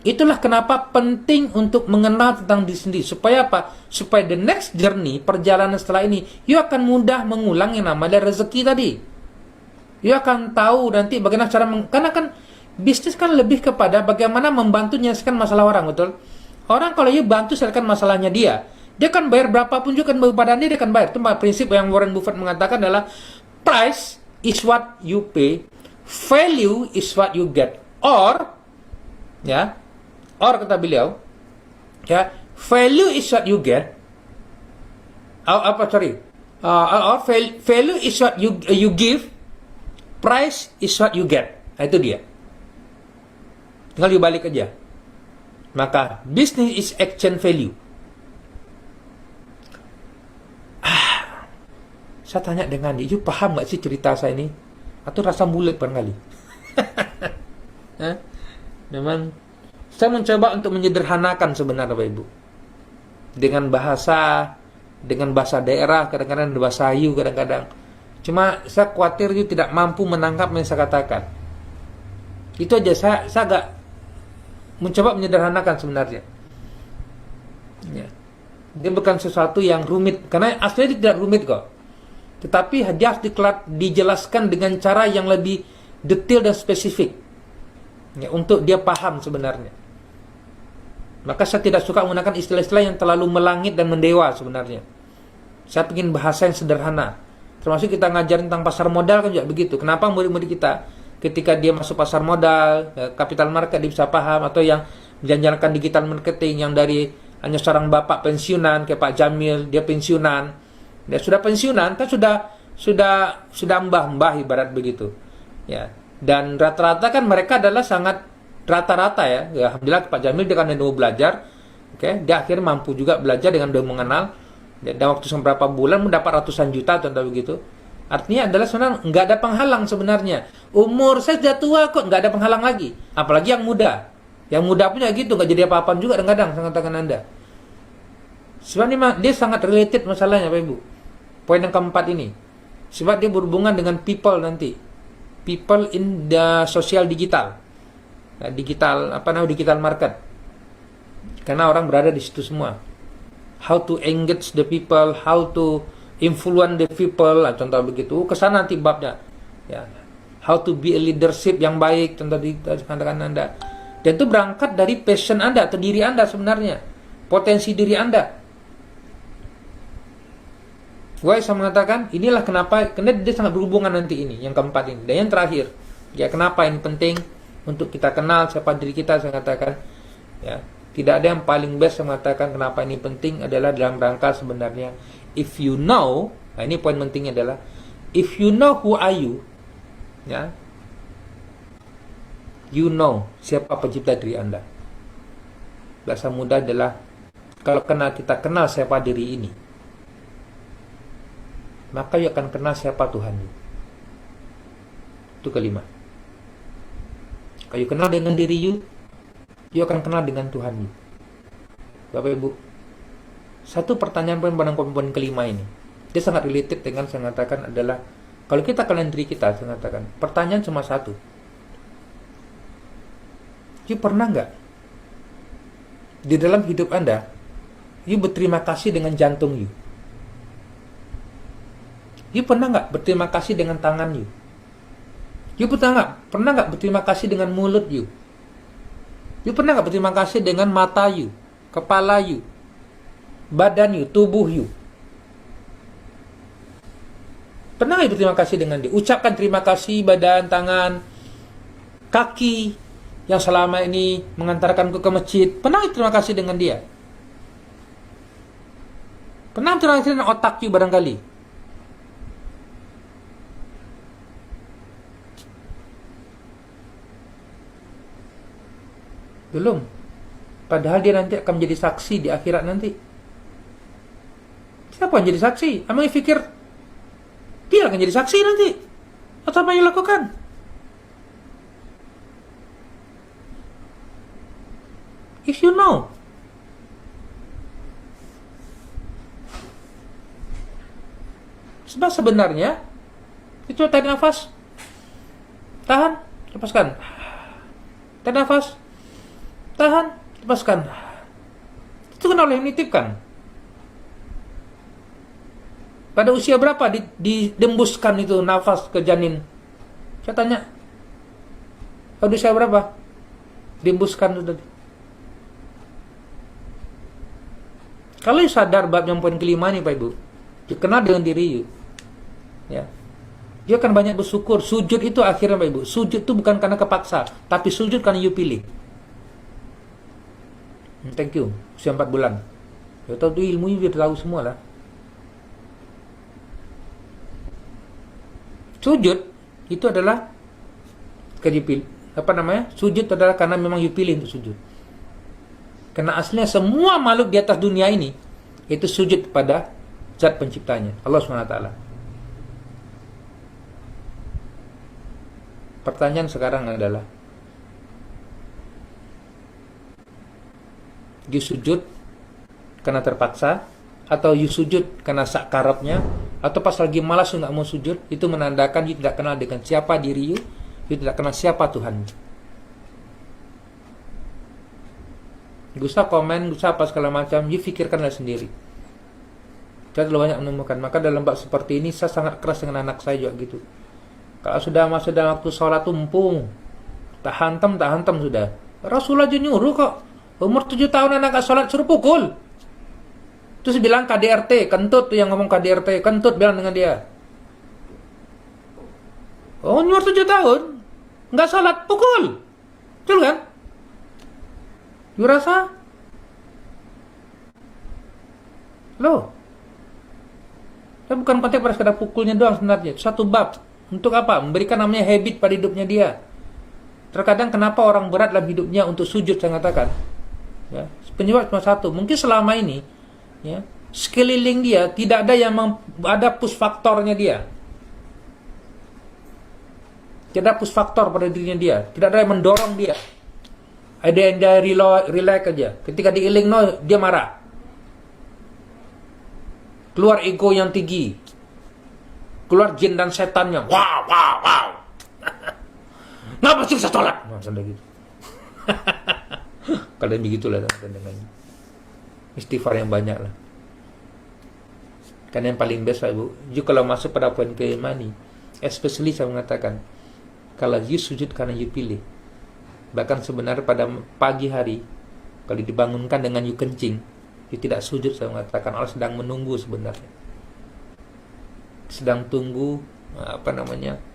Itulah kenapa penting untuk mengenal tentang diri sendiri. Supaya apa? Supaya the next journey, perjalanan setelah ini, you akan mudah mengulang yang namanya rezeki tadi. You akan tahu nanti bagaimana cara karena kan bisnis kan lebih kepada bagaimana membantu menyelesaikan masalah orang, betul? Orang kalau you bantu selesaikan masalahnya dia akan bayar berapapun juga kepada dia akan bayar. Itu prinsip yang Warren Buffett mengatakan adalah price is what you pay, value is what you get. Or kata beliau, ya, value is what you get. Value is what you give, price is what you get. Nah, itu dia. Tinggal dibalik aja. Maka business is exchange value. Saya tanya dengan dia, you paham gak sih cerita saya ini? Atau rasa bulat barangkali? Memang saya mencoba untuk menyederhanakan sebenarnya Bapak Ibu. Dengan bahasa daerah, kadang-kadang bahasa Ayu, kadang-kadang. Cuma saya khawatir you tidak mampu menangkap yang saya katakan. Itu aja, saya agak mencoba menyederhanakan sebenarnya. Ya. Dia bukan sesuatu yang rumit, karena aslinya tidak rumit kok. Tetapi dia harus dijelaskan dengan cara yang lebih detail dan spesifik. Ya, untuk dia paham sebenarnya. Maka saya tidak suka menggunakan istilah-istilah yang terlalu melangit dan mendewa sebenarnya. Saya ingin bahasa yang sederhana. Termasuk kita ngajarin tentang pasar modal kan juga begitu. Kenapa murid-murid kita ketika dia masuk pasar modal, capital market dia bisa paham, atau yang menjalankan digital marketing yang dari hanya seorang bapak pensiunan kayak Pak Jamil, dia pensiunan. Dia sudah pensiunan, kan sudah sudah mbah-mbah ibarat begitu. Ya. Dan rata-rata kan mereka adalah sangat rata-rata ya. Ya, alhamdulillah Pak Jamil dia kan mau belajar. Oke, dia akhirnya mampu juga belajar dengan dia mengenal. Dan waktu beberapa bulan mendapat ratusan juta contoh begitu. Artinya adalah sebenarnya nggak ada penghalang sebenarnya. Umur saya sudah tua kok, nggak ada penghalang lagi. Apalagi yang muda. Yang muda punya gitu, nggak jadi apa-apaan juga kadang-kadang, saya katakan Anda. Sebenarnya dia sangat related masalahnya Pak Ibu. Poin yang keempat ini. Sebab dia berhubungan dengan people nanti. People in the social digital. Digital market. Karena orang berada di situ semua. How to engage the people, how to influence the people, contoh begitu. Kesana nanti babnya. Ya. How to be a leadership yang baik, contoh katakan Anda. Dan itu berangkat dari passion Anda atau diri Anda sebenarnya. Potensi diri Anda. Gue bisa mengatakan inilah kenapa, karena dia sangat berhubungan nanti ini, yang keempat ini. Dan yang terakhir, ya kenapa ini penting untuk kita kenal siapa diri kita, saya katakan, ya tidak ada yang paling best saya mengatakan kenapa ini penting adalah dalam rangka sebenarnya, if you know, nah ini poin pentingnya adalah, if you know who are you, ya, you know siapa pencipta diri Anda. Bahasa mudah adalah kalau kita kenal siapa diri ini, maka you akan kenal siapa Tuhan. Itu kelima. Kalau you kenal dengan diri you akan kenal dengan Tuhan you. Bapak Ibu, satu pertanyaan pada poin kelima ini, dia sangat related dengan saya katakan adalah, kalau kita kenal diri kita, saya katakan, pertanyaan cuma satu. You pernah nggak di dalam hidup Anda, you berterima kasih dengan jantung you? You pernah nggak berterima kasih dengan tangan you? You pernah nggak berterima kasih dengan mulut you? You pernah nggak berterima kasih dengan mata you, kepala you, badan you, tubuh you? Pernah nggak berterima kasih dengan dia? Ucapkan terima kasih badan, tangan, kaki yang selama ini mengantarkanku ke masjid. Pernah nggak terima kasih dengan dia? Pernah terima kasih dengan otak you barangkali? Belum. Padahal dia nanti akan menjadi saksi di akhirat nanti. Siapa yang jadi saksi? Emang pikir dia akan jadi saksi nanti? Atau apa yang dilakukan? If you know. Sebab sebenarnya itu tarik nafas, tahan, lepaskan, tarik nafas, tahan, lepaskan. Itu kan Allah yang menitipkan. Pada usia berapa didembuskan itu nafas ke janin? Saya tanya. Pada usia berapa? Dembuskan itu tadi. Kalau sadar bab yang poin kelima nih Pak Ibu, kenal dengan diri you, ya, dia akan banyak bersyukur. Sujud itu akhirnya Pak Ibu, sujud itu bukan karena kepaksa, tapi sujud karena you pilih. Thank you, usia 4 bulan. Ya tahu tuh ilmu you biar tahu semua lah. Sujud itu adalah sujud adalah karena memang you pilih untuk sujud. Karena aslinya semua makhluk di atas dunia ini itu sujud kepada zat penciptanya, Allah SWT. Pertanyaan sekarang adalah, you sujud karena terpaksa, atau you sujud karena sakarapnya, atau pas lagi malas you nggak mau sujud? Itu menandakan you tidak kenal dengan siapa diri you tidak kenal siapa Tuhan. Gak usah komen, gak usah apa segala macam, you pikirkanlah sendiri. Saya terlalu banyak menemukan. Maka dalam bab seperti ini saya sangat keras dengan anak saya juga gitu. Kalau sudah masuk dalam waktu sholat tumpung, tak hantam sudah. Rasulullah aja nyuruh kok, umur 7 tahun anak gak sholat suruh pukul. Terus bilang KDRT, kentut tuh yang ngomong KDRT, kentut bilang dengan dia. Oh, umur 7 tahun nggak sholat pukul, betul kan? You rasa? Loh, Tapi bukan konteks pada sekedar pukulnya doang sebenarnya. Itu satu bab. Untuk apa? Memberikan namanya habit pada hidupnya dia. Terkadang kenapa orang berat dalam hidupnya untuk sujud, saya katakan. Ya, penyebab cuma satu. Mungkin selama ini, ya, sekeliling dia tidak ada yang ada push faktornya dia. Tidak ada push faktor pada dirinya dia. Tidak ada yang mendorong dia. Ada yang dia relax aja. Ketika diiling no, dia marah. Keluar ego yang tinggi. Keluar jin dan setannya. Wow, wow, wow. Ngapa sih bisa sholat? Maksudnya gitu. Kalian begitulah dengan istighfar yang banyak lah. Karena yang paling best lah, Bu. You kalau masuk pada poin keimani, especially saya mengatakan, kalau you sujud karena you pilih. Bahkan sebenarnya pada pagi hari, kalau dibangunkan dengan you kencing, you tidak sujud, saya mengatakan Allah sedang menunggu sebenarnya. Sedang tunggu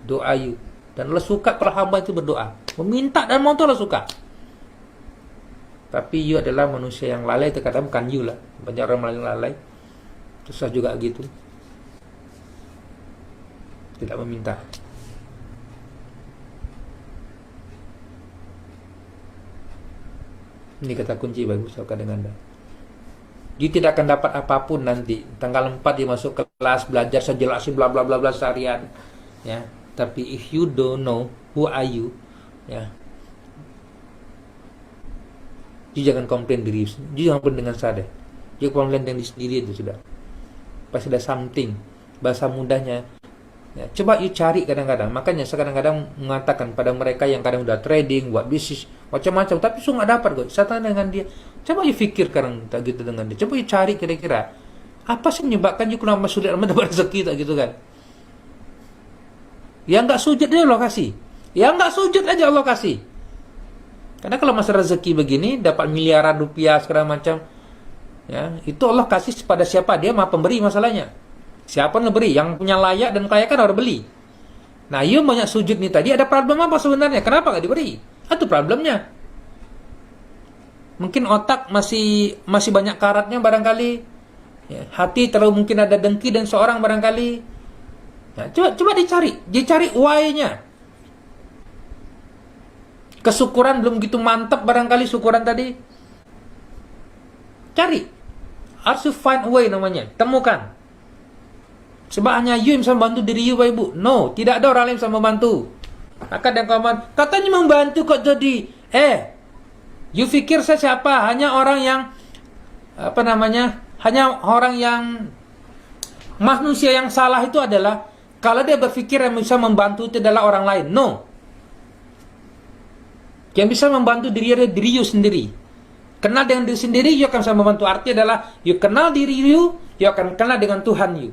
doa you. Dan Allah suka kalau hamba itu berdoa, meminta dan mau, Allah suka. Tapi you adalah manusia yang lalai, terkadang bukan you lah, banyak orang yang lalai. Susah juga gitu, tidak meminta. Ini kata kunci bagus dengan Anda. Dia tidak akan dapat apapun nanti. Tanggal 4 dia masuk kelas, belajar, saya jelasin bla bla bla bla seharian. Ya, tapi if you don't know who are you, ya, dia jangan komplain diri, dia jangan komplain dengan saya deh. Dia komplain dengan diri sendiri itu sudah. Pasti ada something. Bahasa mudahnya, ya, coba you cari kadang-kadang. Makanya saya kadang-kadang mengatakan pada mereka yang kadang udah trading, buat bisnis, macam-macam, tapi nggak dapat kok. Saya tanya dengan dia, coba you pikir sekarang tak gitu dengan dia. Coba you cari kira-kira apa sih menyebabkan you kenapa sulit mendapat rezeki tak gitu kan? Yang nggak sujud aja Allah kasih. Yang nggak sujud aja Allah kasih. Karena kalau masa rezeki begini dapat miliaran rupiah segala macam, ya itu Allah kasih pada siapa? Dia Maha Pemberi masalahnya. Siapa yang beri? Yang punya layak dan kaya kan orang beli. Nah, you banyak sujud nih tadi, ada problem apa sebenarnya? Kenapa nggak diberi? Itu problemnya. Mungkin otak masih banyak karatnya barangkali. Ya, hati terlalu mungkin ada dengki dan seorang barangkali. Nah, coba dicari why-nya. Kesyukuran belum gitu mantap barangkali syukuran tadi. Cari. Harus you find a way namanya. Temukan. Sebab hanya you yang bisa membantu diri you, Bapak Ibu. No, tidak ada orang lain yang bisa membantu. Akan yang kawan katanya membantu kok jadi. You pikir saya siapa? Hanya orang yang hanya orang yang manusia yang salah itu adalah kalau dia berpikir yang bisa membantu itu adalah orang lain. No. Yang bisa membantu diri adalah diri you sendiri. Kenal dengan diri sendiri, you akan bisa membantu. Artinya adalah you kenal diri you akan kenal dengan Tuhan you.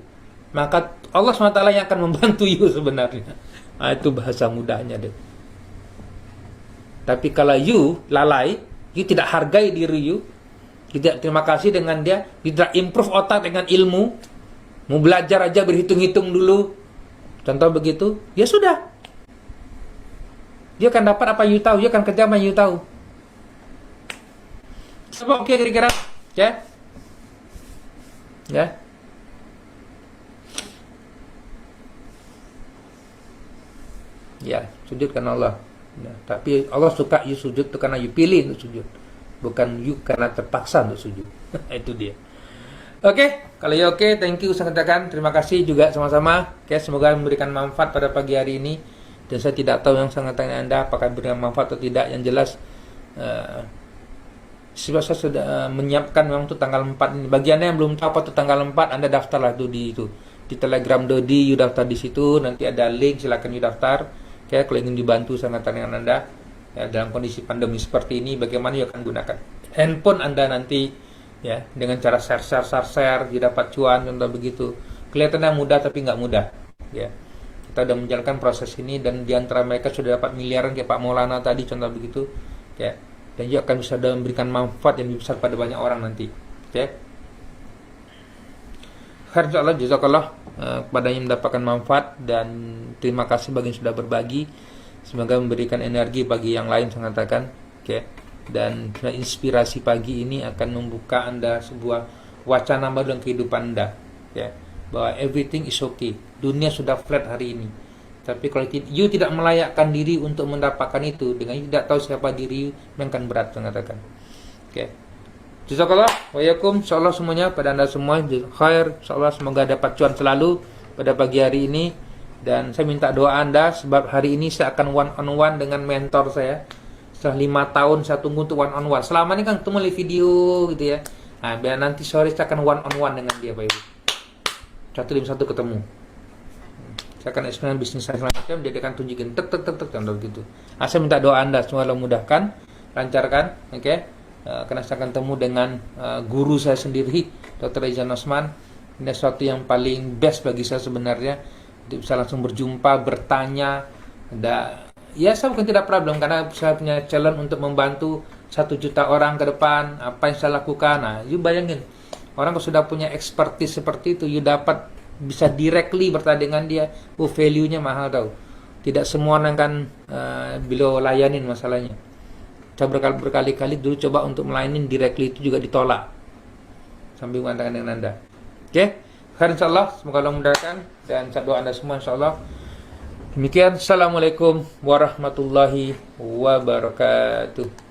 Maka Allah SWT yang akan membantu you sebenarnya. Nah, itu bahasa mudahnya deh. Tapi kalau you lalai, you tidak hargai diri you, tidak terima kasih dengan dia, tidak improve otak dengan ilmu, mau belajar aja berhitung-hitung dulu, contoh begitu, ya sudah. Dia akan dapat apa you tahu, dia akan kerja apa you tahu. Coba oke kira-kira, ya, ya. Ya, sujud karena Allah. Ya, tapi Allah suka you sujud itu karena you pilih untuk sujud, bukan you karena terpaksa untuk sujud. Itu dia. Oke, kalau ya oke, thank you saya katakan. Terima kasih juga sama-sama. Oke, semoga memberikan manfaat pada pagi hari ini. Dan saya tidak tahu yang saya katakan Anda apakah memberikan manfaat atau tidak. Yang jelas sebab saya sudah menyiapkan memang untuk tanggal 4 ini. Bagi Anda yang belum tahu apa itu tanggal 4, Anda daftarlah tuh di Telegram Dodi, you daftar di situ, nanti ada link, silakan you daftar. Oke, kalau ingin dibantu sangat dengan Anda ya, dalam kondisi pandemi seperti ini, bagaimana you akan gunakan handphone Anda nanti ya dengan cara share, you dapat cuan, contoh begitu. Kelihatannya mudah tapi nggak mudah. Ya, kita sudah menjalankan proses ini dan diantara mereka sudah dapat miliaran kayak Pak Maulana tadi, contoh begitu. Ya, dan you akan bisa memberikan manfaat yang besar pada banyak orang nanti. Oke. Insyaallah jazakallah kepada yang mendapatkan manfaat dan terima kasih bagi yang sudah berbagi. Semoga memberikan energi bagi yang lain saya katakan. Oke. Dan inspirasi pagi ini akan membuka Anda sebuah wacana baru dalam kehidupan Anda. Ya. bahwa everything is okay. Dunia sudah flat hari ini. Tapi kalau you tidak melayakkan diri untuk mendapatkan itu, dengan you tidak tahu siapa diri you, memang akan berat mengatakan. Oke. Jazakallah wa yakum. Insyaallah semuanya pada Anda semua khair. Insyaallah semoga dapat cuan selalu pada pagi hari ini. Dan saya minta doa Anda sebab hari ini saya akan one on one dengan mentor saya. Setelah 5 tahun saya tunggu untuk one on one. Selama ini kan ketemu di video gitu ya. Nah, biar nanti sore saya akan one on one dengan dia, Pak Ibu. Satu demi satu ketemu. Saya akan explain bisnis saya macam, dia akan tunjukin tek contoh gitu. Nah, saya minta doa Anda semua Allah mudahkan, lancarkan, oke? Karena saya akan temu dengan guru saya sendiri, Dr. Izan Osman. Ini sesuatu yang paling best bagi saya sebenarnya. Bisa langsung berjumpa, bertanya. Ya, saya bukan tidak problem karena saya punya challenge untuk membantu 1 juta orang ke depan. Apa yang saya lakukan? Nah, you bayangin, orang kalau sudah punya expertise seperti itu, you dapat bisa directly bertanya dengan dia, value-nya mahal tau. Tidak semua orang kan beliau layanin masalahnya. Saya berkali-kali dulu coba untuk melayanin directly, itu juga ditolak. Sambil mengatakan dengan Anda. Oke, insyaallah semoga Allah memudahkan dan saya doa Anda semua insyaallah. Demikian, assalamualaikum warahmatullahi wabarakatuh.